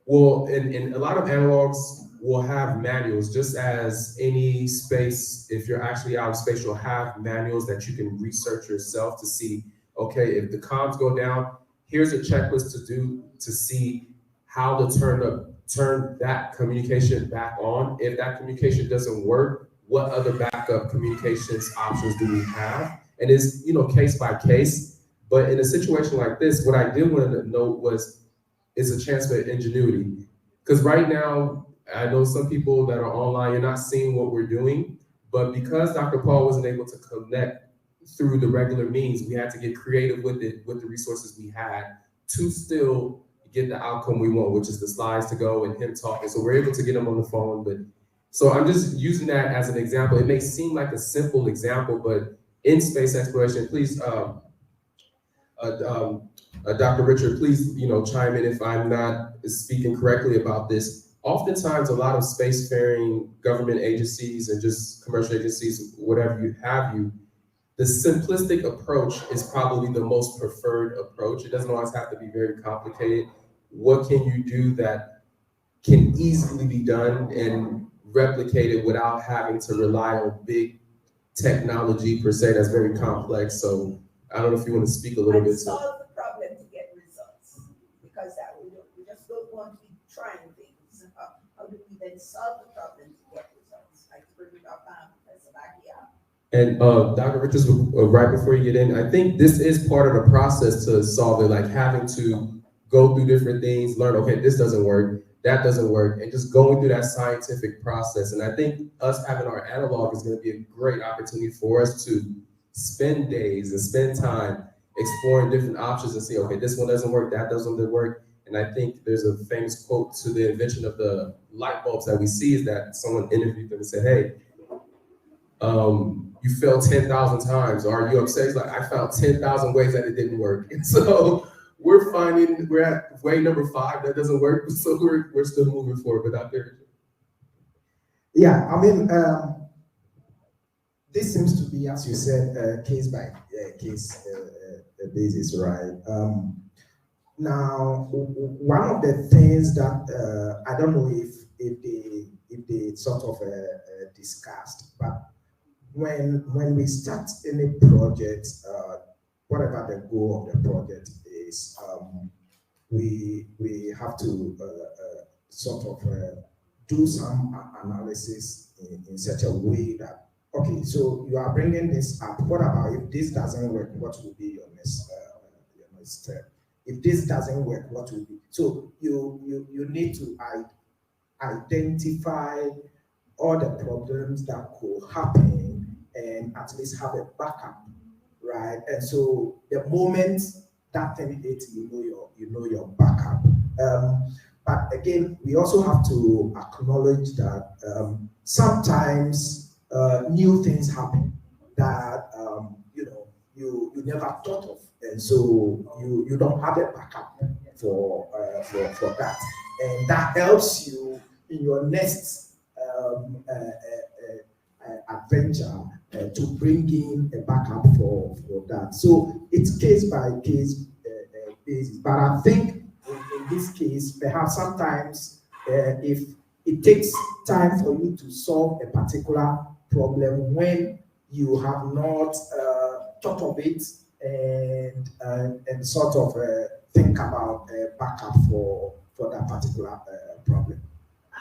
will, in a lot of analogs, will have manuals, just as any space, if you're actually out of space, you'll have manuals that you can research yourself to see, okay, if the comms go down, here's a checklist to do to see how to turn that communication back on. If that communication doesn't work, what other backup communications options do we have? And it's, case by case. But in a situation like this, what I did want to note is a chance for ingenuity. Because right now, I know some people that are online, you're not seeing what we're doing, but because Dr. Paul wasn't able to connect through the regular means, we had to get creative with it, with the resources we had to still get the outcome we want, which is the slides to go and him talking. So we're able to get him on the phone. But so I'm just using that as an example. It may seem like a simple example, but in space exploration, please, Dr. Richard, please, chime in if I'm not speaking correctly about this. Oftentimes, a lot of spacefaring government agencies and just commercial agencies, whatever you have, the simplistic approach is probably the most preferred approach. It doesn't always have to be very complicated. What can you do that can easily be done and replicated without having to rely on big technology per se that's very complex? So I don't know if you want to speak a little bit to solve the problem to get results, because that we just don't want to be trying things. How do we then solve the problem to get results? Like bring up Professor Bakia. And Dr. Richards, right before you get in, I think this is part of the process to solve it, like having to go through different things, learn, okay, this doesn't work, that doesn't work, and just going through that scientific process. And I think us having our analog is going to be a great opportunity for us to spend days and spend time exploring different options and see, okay, this one doesn't work, that doesn't work. And I think there's a famous quote to the invention of the light bulbs that we see is that someone interviewed them and said, hey, you failed 10,000 times. Or are you upset? It's like, I found 10,000 ways that it didn't work. And so we're at way number 5 that doesn't work. So we're still moving forward. But Dr. Yeah, I mean, this seems to be, as you said, case by case basis, right? Now, one of the things that I don't know if they sort of discussed, but when we start any project, whatever the goal of the project is, we have to sort of do some analysis in such a way that, okay, so you are bringing this up. What about if this doesn't work? What will be your next step? If this doesn't work, what will be? So you need to identify all the problems that could happen and at least have a backup, right? And so the moment that thing hits, you know your backup. But again, we also have to acknowledge that sometimes new things happen that you never thought of, and so you don't have a backup for that, and that helps you in your next adventure to bring in a backup for that. So it's case by case basis. But I think in this case, perhaps sometimes if it takes time for you to solve a particular problem when you have not thought of it and sort of think about backup for that particular problem.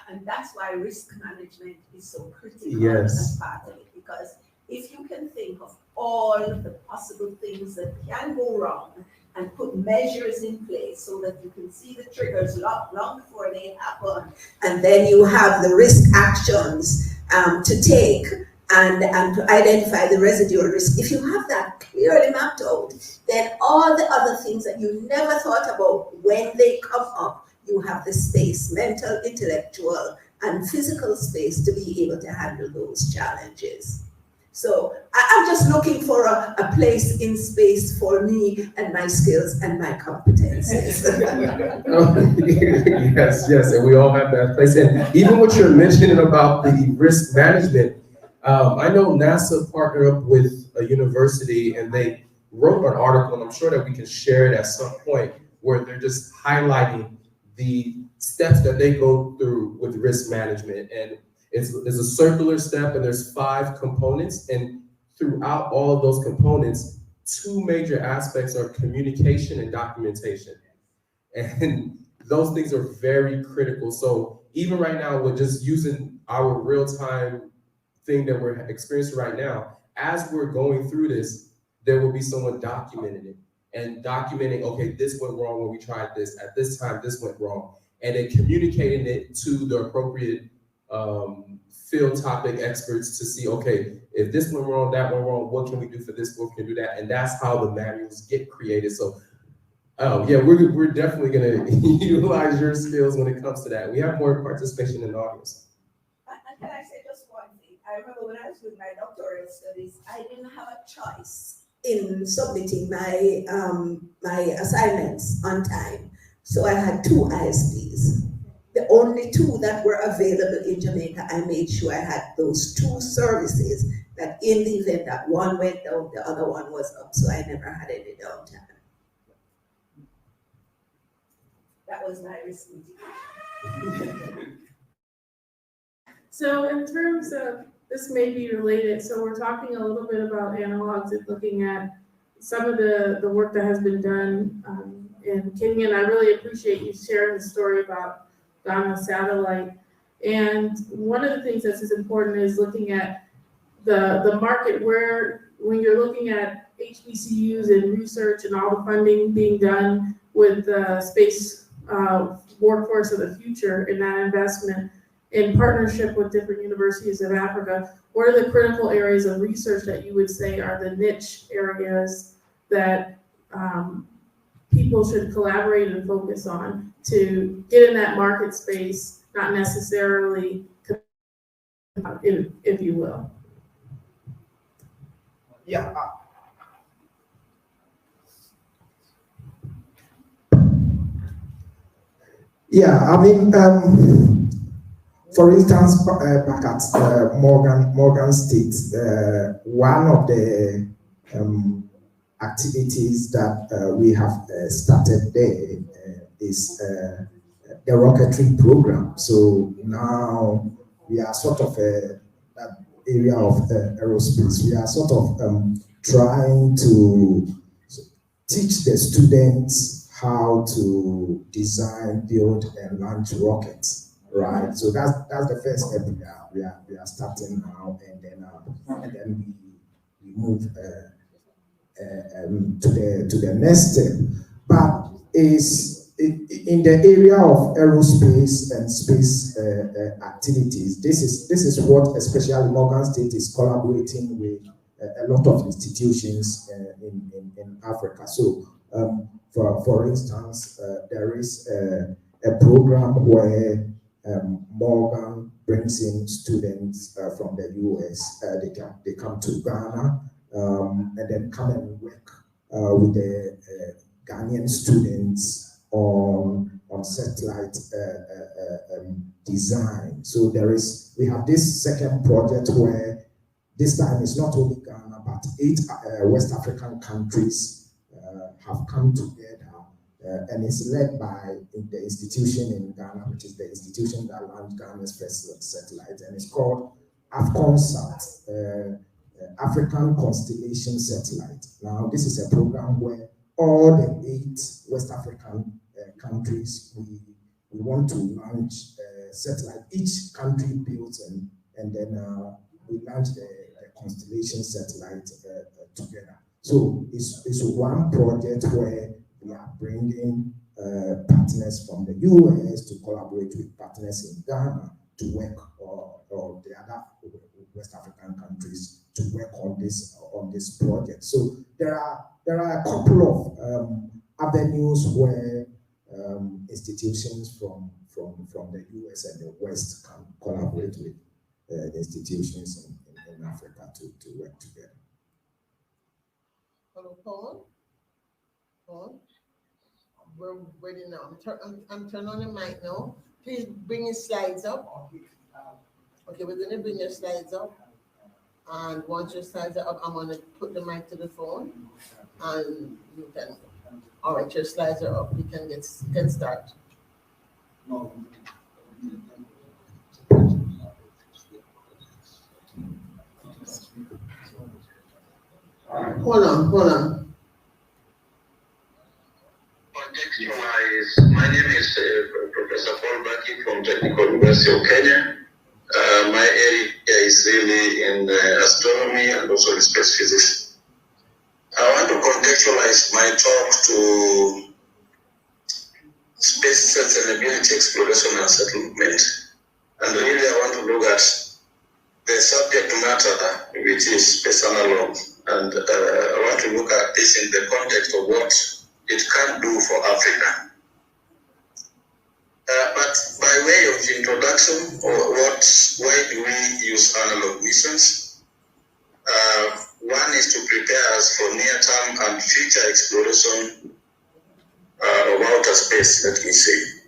And that's why risk management is so critical Yes. as part of it, because if you can think of all of the possible things that can go wrong and put measures in place so that you can see the triggers long before they happen, and then you have the risk actions to take and to identify the residual risk. If you have that clearly mapped out, then all the other things that you never thought about, when they come up, you have the space, mental, intellectual, and physical space to be able to handle those challenges. So I'm just looking for a place in space for me and my skills and my competencies. Yes, and we all have that place. And even what you're mentioning about the risk management, I know NASA partnered up with a university and they wrote an article, and I'm sure that we can share it at some point, where they're just highlighting the steps that they go through with risk management. And it's a circular step, and there's 5 components. And throughout all of those components, 2 major aspects are communication and documentation. And those things are very critical. So even right now, we're just using our real-time thing that we're experiencing right now. As we're going through this, there will be someone documenting it and documenting, okay, this went wrong when we tried this. At this time, this went wrong. And then communicating it to the appropriate field topic experts to see, okay, if this went wrong, that went wrong, what can we do for this, what can we do that? And that's how the manuals get created. So yeah, we're definitely gonna utilize your skills when it comes to that. We have more participation in the audience. And can I say just one thing? I remember when I was doing my doctoral studies, I didn't have a choice in submitting my my assignments on time. So I had 2 ISPs. The only 2 that were available in Jamaica, I made sure I had those 2 services, that in the event that one went down, the other one was up. So I never had any downtime. That was my risk mitigation. So in terms of, this may be related, so we're talking a little bit about analogs and looking at some of the work that has been done in Kenya, and I really appreciate you sharing the story about Ghana satellite. And one of the things that's important is looking at the market, where when you're looking at HBCUs and research and all the funding being done with the space workforce of the future in that investment, in partnership with different universities of Africa, what are the critical areas of research that you would say are the niche areas that people should collaborate and focus on to get in that market space, not necessarily, if you will? Yeah. Yeah, I mean, for instance, back at Morgan State, one of the activities that we have started there is the rocketry program. So now we are sort of that area of aerospace. We are sort of trying to teach the students how to design, build, and launch rockets, right? So that's the first step we are starting now, and then we move to the next step. But is in the area of aerospace and space activities, this is what especially Morgan State is collaborating with a lot of institutions in Africa. So for instance, there is a program where Morgan brings in students from the US. They come to Ghana and then come and work with the Ghanaian students on satellite design. So we have this second project where this time it's not only Ghana, but 8 West African countries have come together, and it's led by the institution in Ghana, which is the institution that launched Ghana's first satellite, and it's called AFCONSAT. African Constellation Satellite. Now, this is a program where all the 8 West African countries, we want to launch a satellite. Each country builds and then we launch the Constellation Satellite together. So it's one project where we are bringing partners from the US to collaborate with partners in Ghana to work, or the other West African countries to work on this project. So there are a couple of avenues where institutions from the US and the West can collaborate with institutions in Africa to work together. Hello, Paul. Paul, we're ready now. I'm turning on the mic now. Please bring your slides up. Okay, we're going to bring your slides up. And once your slides are up, I'm going to put the mic to the phone. And you can, all right, your slides are up. You can start. Hold on. My name is Professor Paul Baki from Technical University of Kenya. My area is really in astronomy and also in space physics. I want to contextualize my talk to space sustainability, exploration and settlement. And really I want to look at the subject matter, which is space analog. And I want to look at this in the context of what it can do for Africa. But by way of introduction, why do we use analog missions? One is to prepare us for near-term and future exploration of outer space, let me say.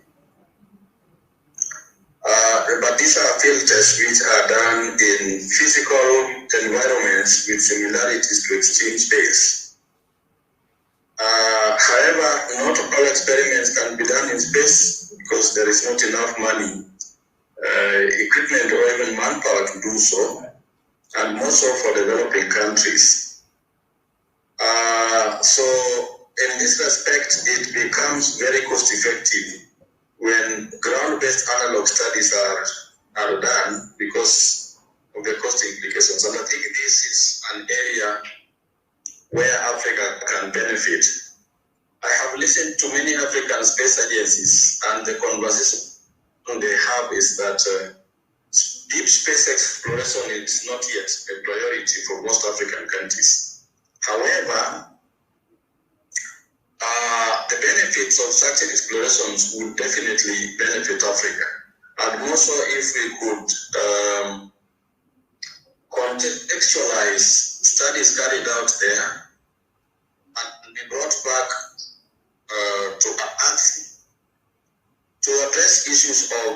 But these are filters which are done in physical environments with similarities to extreme space. However, not all experiments can be done in space because there is not enough money, equipment, or even manpower to do so, and more so for developing countries. So in this respect, it becomes very cost effective when ground-based analog studies are done because of the cost implications. And I think this is an area where Africa can benefit. I have listened to many African space agencies, and the conversation they have is that deep space exploration is not yet a priority for most African countries. However, the benefits of such explorations would definitely benefit Africa. And also if we could contextualize studies carried out there and be brought back to Earth to address issues of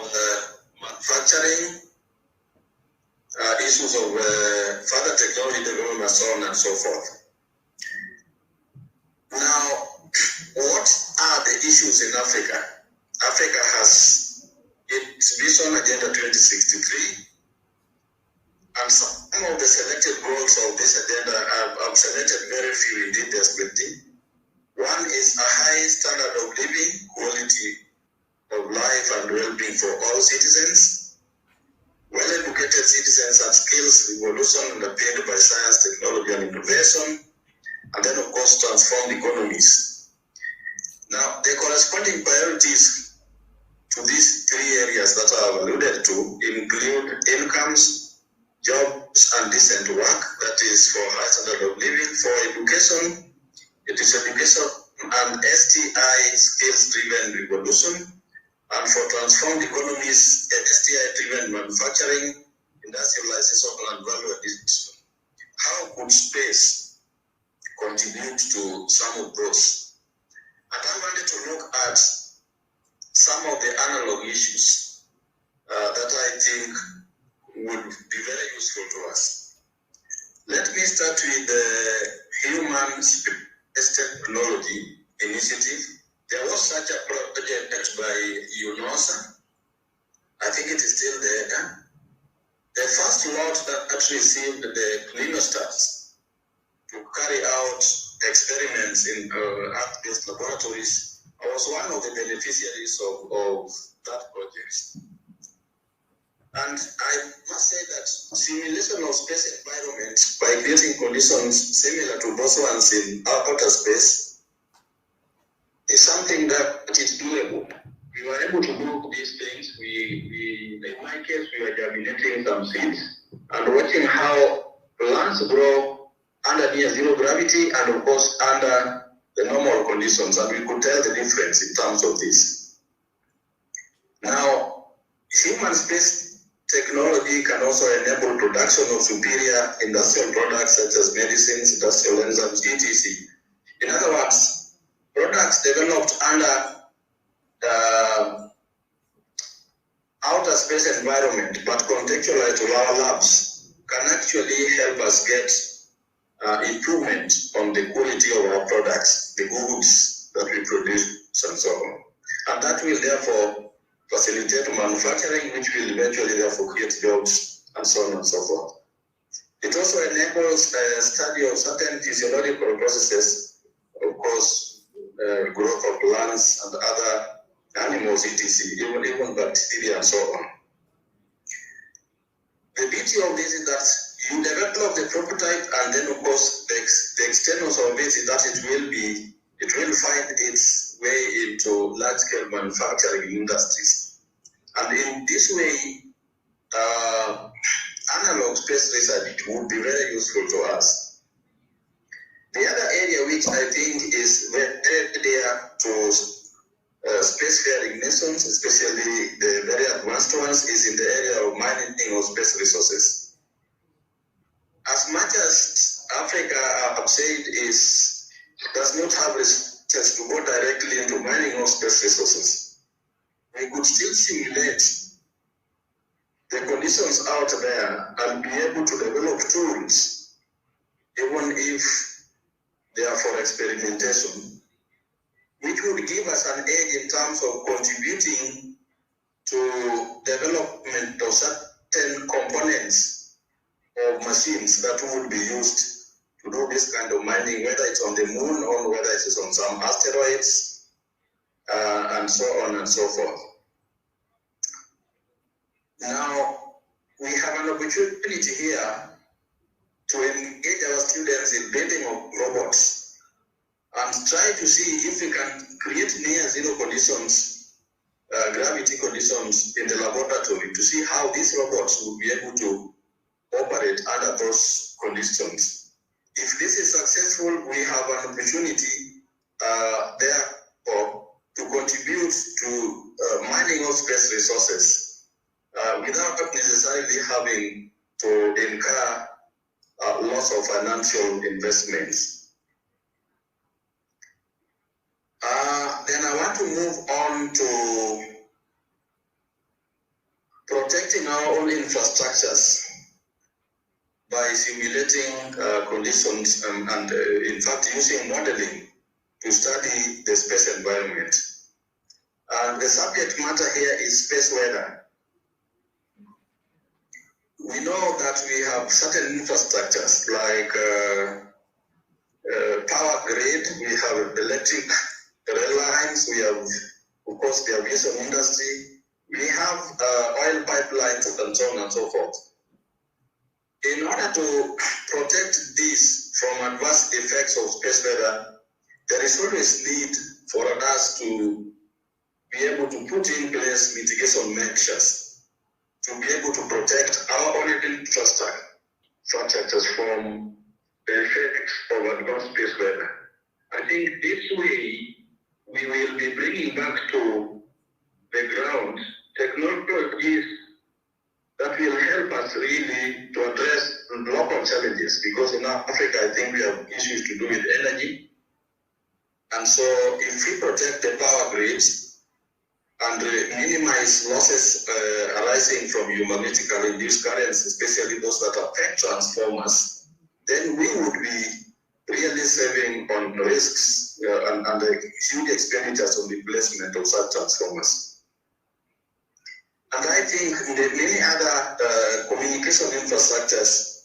manufacturing, issues of further technology development, and so on and so forth. Now, what are the issues in Africa? Africa has its Vision Agenda 2063, and some of the selected goals of this agenda I've selected very few indeed, there's 20. One is a high standard of living, quality of life and well-being for all citizens, well-educated citizens and skills revolution underpinned by science, technology and innovation, and then of course transformed economies. Now, the corresponding priorities to these three areas that I have alluded to include incomes, jobs and decent work, that is for high standard of living. For education, it is education and STI, skills-driven revolution, and for transformed economies, STI-driven manufacturing, industrialization and value addition. How could space contribute to some of those? And I wanted to look at some of the analog issues that I think would be very useful to us. Let me start with the Human Space Technology Initiative. There was such a project by UNOSA. I think it is still there. The first lot that that received the cleanostats to carry out experiments in Earth-based laboratories, I was one of the beneficiaries of that project. And I must say that simulation of space environment by creating conditions similar to those ones in outer space is something that is doable. We were able to do these things. In my case, we were germinating some seeds and watching how plants grow under near zero gravity and of course under the normal conditions, and we could tell the difference in terms of this. Now, human space technology can also enable production of superior industrial products such as medicines, industrial enzymes, etc. In other words, products developed under outer space environment but contextualized to our labs can actually help us get improvement on the quality of our products, the goods that we produce and so on. And that will therefore facilitate manufacturing, which will eventually therefore create jobs and so on and so forth. It also enables a study of certain physiological processes, of course, growth of plants and other animals, etc., even bacteria and so on. The beauty of this is that you develop the prototype, and then of course the externals of it is that it will find its way into large-scale manufacturing industries. And in this way, analog space research would be very useful to us. The other area which I think is very dear to spacefaring nations, especially the very advanced ones, is in the area of mining of space resources. As much as Africa, I have said, does not have resources to go directly into mining of space resources, we could still simulate the conditions out there and be able to develop tools, even if they are for experimentation, which would give us an edge in terms of contributing to development of certain components of machines that would be used to do this kind of mining, whether it's on the moon or whether it is on some asteroids, and so on and so forth. Now, we have an opportunity here to engage our students in building of robots and try to see if we can create near zero conditions, gravity conditions in the laboratory to see how these robots would be able to operate under those conditions. If this is successful, we have an opportunity therefore to contribute to mining of space resources without necessarily having to incur loss of financial investments. Then I want to move on to protecting our own infrastructures by simulating conditions and in fact using modeling to study the space environment. And the subject matter here is space weather. We know that we have certain infrastructures like power grid, we have electric rail lines, we have, of course, the aviation industry, we have oil pipelines and so on and so forth. In order to protect these from adverse effects of space weather, there is always need for us to be able to put in place mitigation measures to be able to protect our own infrastructures from the effects of advanced space weather. I think this way we will be bringing back to the ground technologies that will help us really to address local challenges, because in Africa I think we have issues to do with energy. And so if we protect the power grids and minimize losses arising from geomagnetically induced currents, especially those that affect transformers, then we would be really saving on risks and huge expenditures on the replacement of such transformers. And I think the many other communication infrastructures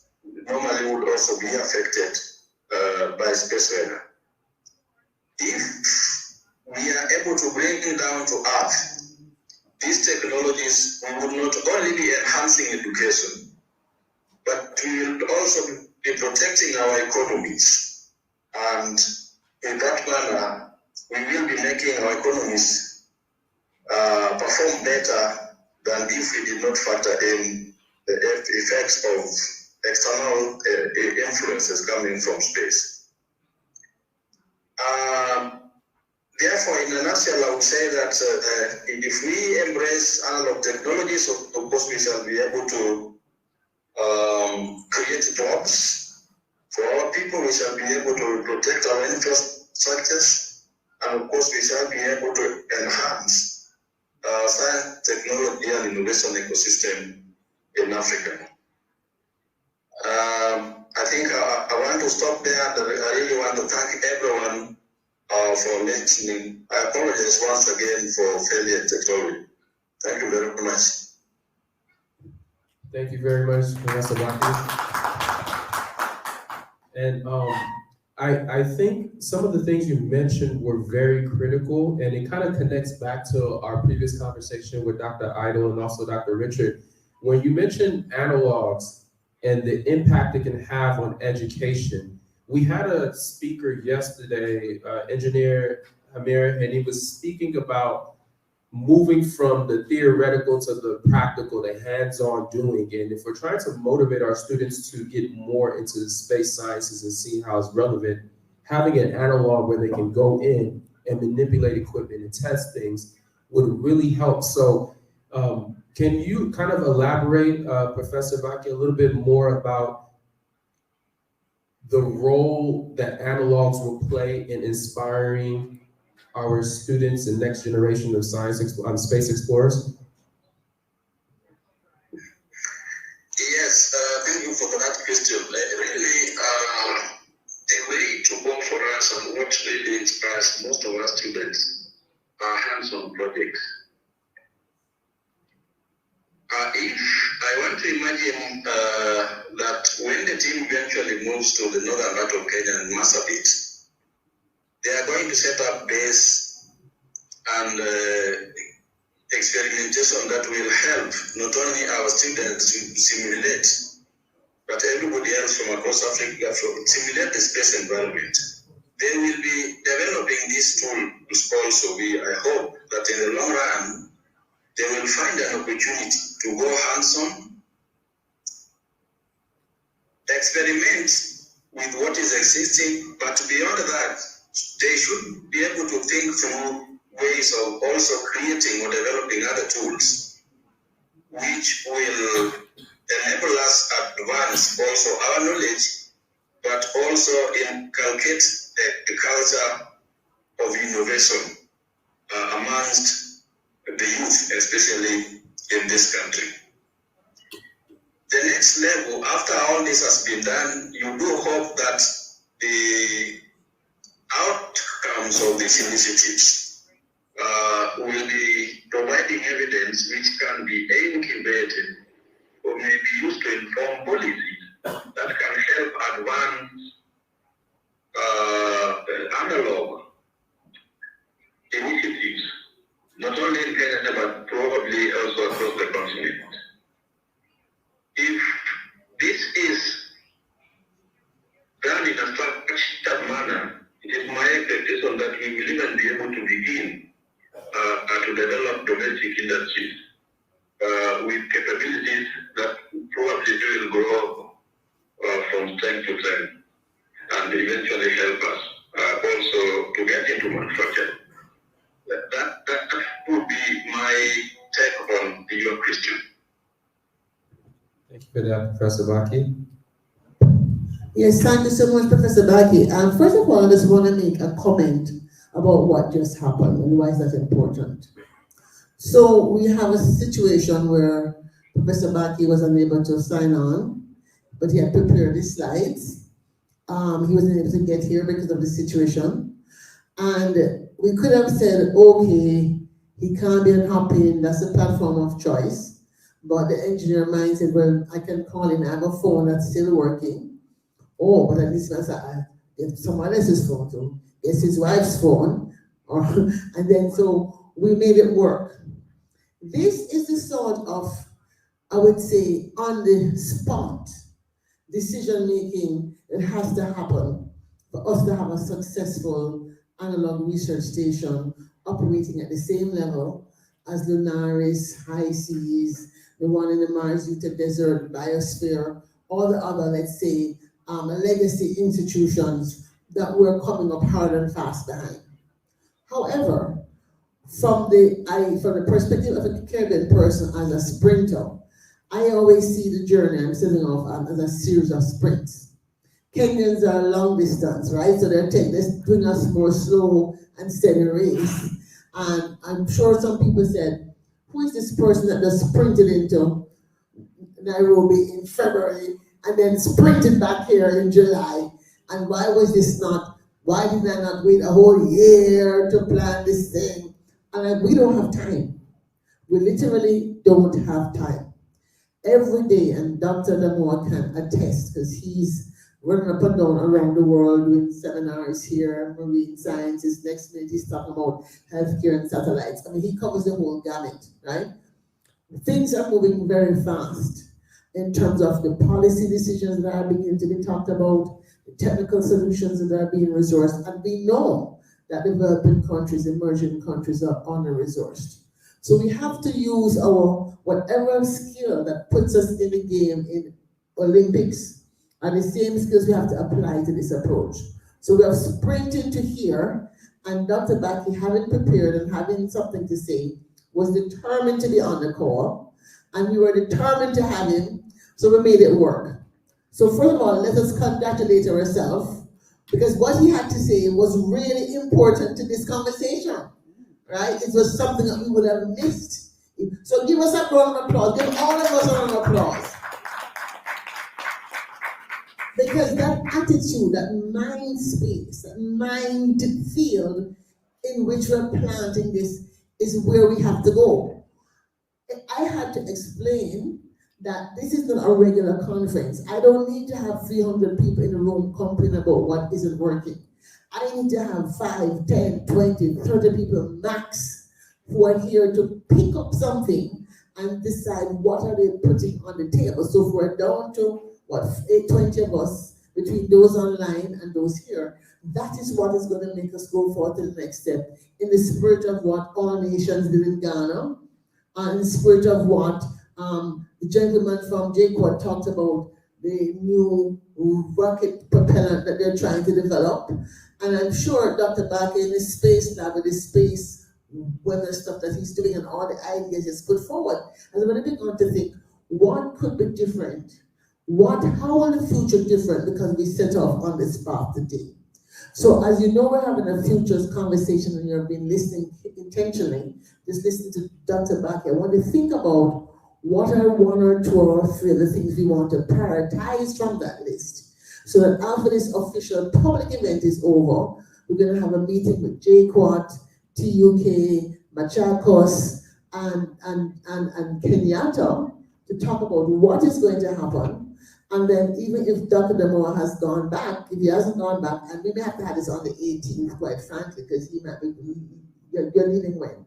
normally would also be affected by space weather. If we are able to bring it down to Earth, these technologies will not only be enhancing education, but we will also be protecting our economies. And in that manner, we will be making our economies perform better than if we did not factor in the effects of external influences coming from space. Therefore, in a nutshell, I would say that if we embrace analog technologies, of course, we shall be able to create jobs for our people. We shall be able to protect our infrastructures, and of course, we shall be able to enhance science, technology, and innovation ecosystem in Africa. I think I want to stop there, and I really want to thank everyone for listening. I apologize once again for failure in technology. Thank you very much. Thank you very much, Professor Baki. And I think some of the things you mentioned were very critical, and it kind of connects back to our previous conversation with Dr. Idle and also Dr. Richard. When you mentioned analogs and the impact it can have on education, we had a speaker yesterday, Engineer Hamir, and he was speaking about moving from the theoretical to the practical, the hands-on doing. And if we're trying to motivate our students to get more into the space sciences and see how it's relevant, having an analog where they can go in and manipulate equipment and test things would really help. So can you kind of elaborate, Professor Baki, a little bit more about the role that analogs will play in inspiring our students and next generation of space explorers? Yes, thank you for that question. Really, the way to go for us and what really inspires most of our students are hands-on projects. If I want to imagine that when the team eventually moves to the northern part of Kenya and Marsabit, they are going to set up base and experimentation that will help not only our students to simulate, but everybody else from across Africa to simulate the space environment. They will be developing this tool also. I hope that in the long run, they will find an opportunity to go hands-on, experiment with what is existing, but beyond that, they should be able to think through ways of also creating or developing other tools, which will enable us to advance also our knowledge, but also inculcate the culture of innovation amongst the youth, especially in this country. The next level, after all this has been done, you do hope that the outcomes of these initiatives will be providing evidence which can be incubated or may be used to inform policies that can help advance analog initiatives, not only in Kenya, but probably also across the continent. If this is done in a structured manner, it is my expectation that we will even be able to begin to develop domestic industries with capabilities that probably will grow from strength to strength and eventually help us also to get into manufacturing. That would be my take on your question. Thank you for that, Professor Baki. Yes, thank you so much, Professor Baki. First of all, I just want to make a comment about what just happened and why is that important. So we have a situation where Professor Baki was unable to sign on, but he had prepared his slides. He wasn't able to get here because of the situation. And we could have said, okay, he can't be on Hopin, that's a platform of choice. But the engineer mind said, well, I can call him, I have a phone that's still working. Oh, but at least I get someone else's phone too. It's his wife's phone. And then so we made it work. This is the sort of, I would say, on the spot decision making that has to happen for us to have a successful analog research station operating at the same level as Lunaris, High Seas, the one in the Mars Utah Desert, Biosphere, all the other, let's say, legacy institutions that we're coming up hard and fast behind. However, from the perspective of a Caribbean person as a sprinter, I always see the journey I'm setting off as a series of sprints. Kenyans are long distance, right? So they're doing us more slow and steady race. And I'm sure some people said, who is this person that just sprinted into Nairobi in February and then sprinted back here in July? And why did I not wait a whole year to plan this thing? And we don't have time. We literally don't have time. Every day, and Dr. Damoa can attest, because he's running up and down around the world doing seminars here, marine sciences. Next minute he's talking about healthcare and satellites. I mean, he covers the whole gamut, right? Things are moving very fast in terms of the policy decisions that are beginning to be talked about, the technical solutions that are being resourced, and we know that developing countries, emerging countries are under-resourced. So we have to use our whatever skill that puts us in the game in Olympics are the same skills we have to apply to this approach. So we have sprinted to here, and Dr. Baki, having prepared and having something to say, was determined to be on the call, and we were determined to have him, so we made it work. So first of all, let us congratulate ourselves, because what he had to say was really important to this conversation, right? It was something that we would have missed. So give us a round of applause. Give all of us a round of applause. Because that attitude, that mind space, that mind field in which we're planting this is where we have to go. I had to explain that this is not a regular conference. I don't need to have 300 people in the room complaining about what isn't working. I need to have 5, 10, 20, 30 people max who are here to pick up something and decide what are they putting on the table. So if we're down to, 20 of us, between those online and those here, that is what is going to make us go forward to the next step, in the spirit of what All Nations did in Ghana, and in the spirit of what the gentleman from JQuad talked about, the new rocket propellant that they're trying to develop. And I'm sure Dr. Baki in his space lab, with his space weather stuff that he's doing and all the ideas he's put forward, and I'm going to begin to think, what could be different? How will the future different, because we set off on this path today? So as you know, we're having a futures conversation, and you've been listening intentionally, just listening to Dr. Baki. I want to think about what are 1 or 2 or 3 of the things we want to prioritize from that list, so that after this official public event is over, we're going to have a meeting with JQuad, TUK, Machakos, and Kenyatta to talk about what is going to happen. And then even if Dr. Damoa has gone back, if he hasn't gone back, and we may have to have this on the 18th, quite frankly, because he might be, you're leaving when?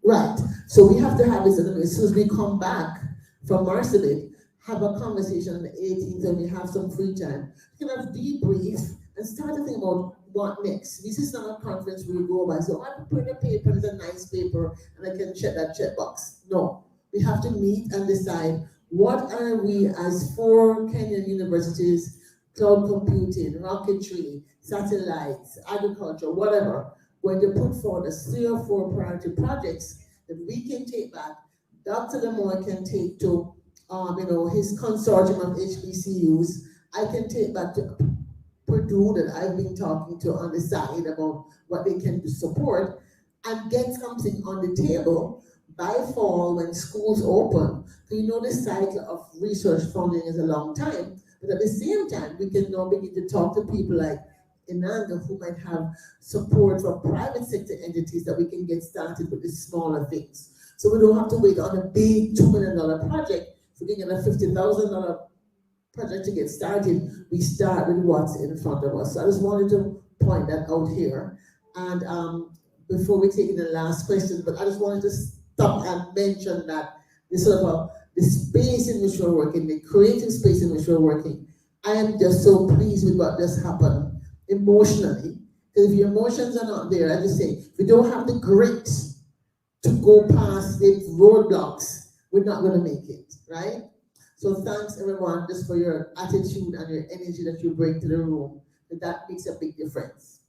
Right, so we have to have this, as soon as we come back from Marseille, have a conversation on the 18th, and we have some free time. We can have debrief and start to think about what next. This is not a conference where we go by, so I prepare a paper, it's a nice paper, and I can check that checkbox. No, we have to meet and decide, what are we as 4 Kenyan universities, cloud computing, rocketry, satellites, agriculture, whatever, going to put forward as 3 or 4 priority projects that we can take back, Dr. Damoa can take to his consortium of HBCUs, I can take back to Purdue that I've been talking to on the side about what they can support, and get something on the table by fall when schools open. So the cycle of research funding is a long time, but at the same time, we can now begin to talk to people like Inanga, who might have support from private sector entities that we can get started with the smaller things. So we don't have to wait on a big $2 million project. If we can get a $50,000 project to get started, we start with what's in front of us. So I just wanted to point that out here. And before we take in the last question, but I just wanted to stop and mention that this sort of the space in which we're working, the creative space in which we're working, I am just so pleased with what just happened emotionally. Because if your emotions are not there, I just say, if you don't have the grit to go past the roadblocks, we're not going to make it, right? So thanks everyone just for your attitude and your energy that you bring to the room. That makes a big difference.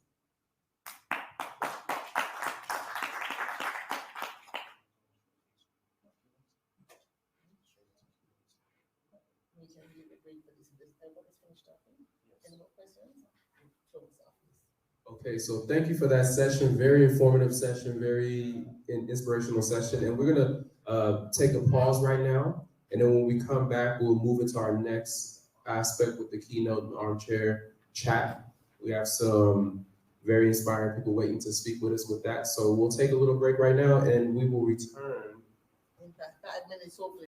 Okay, so thank you for that session. Very informative session, very inspirational session. And we're gonna take a pause right now. And then when we come back, we'll move into our next aspect with the keynote and armchair chat. We have some very inspiring people waiting to speak with us with that. So we'll take a little break right now and we will return. In fact, 5 minutes hopefully.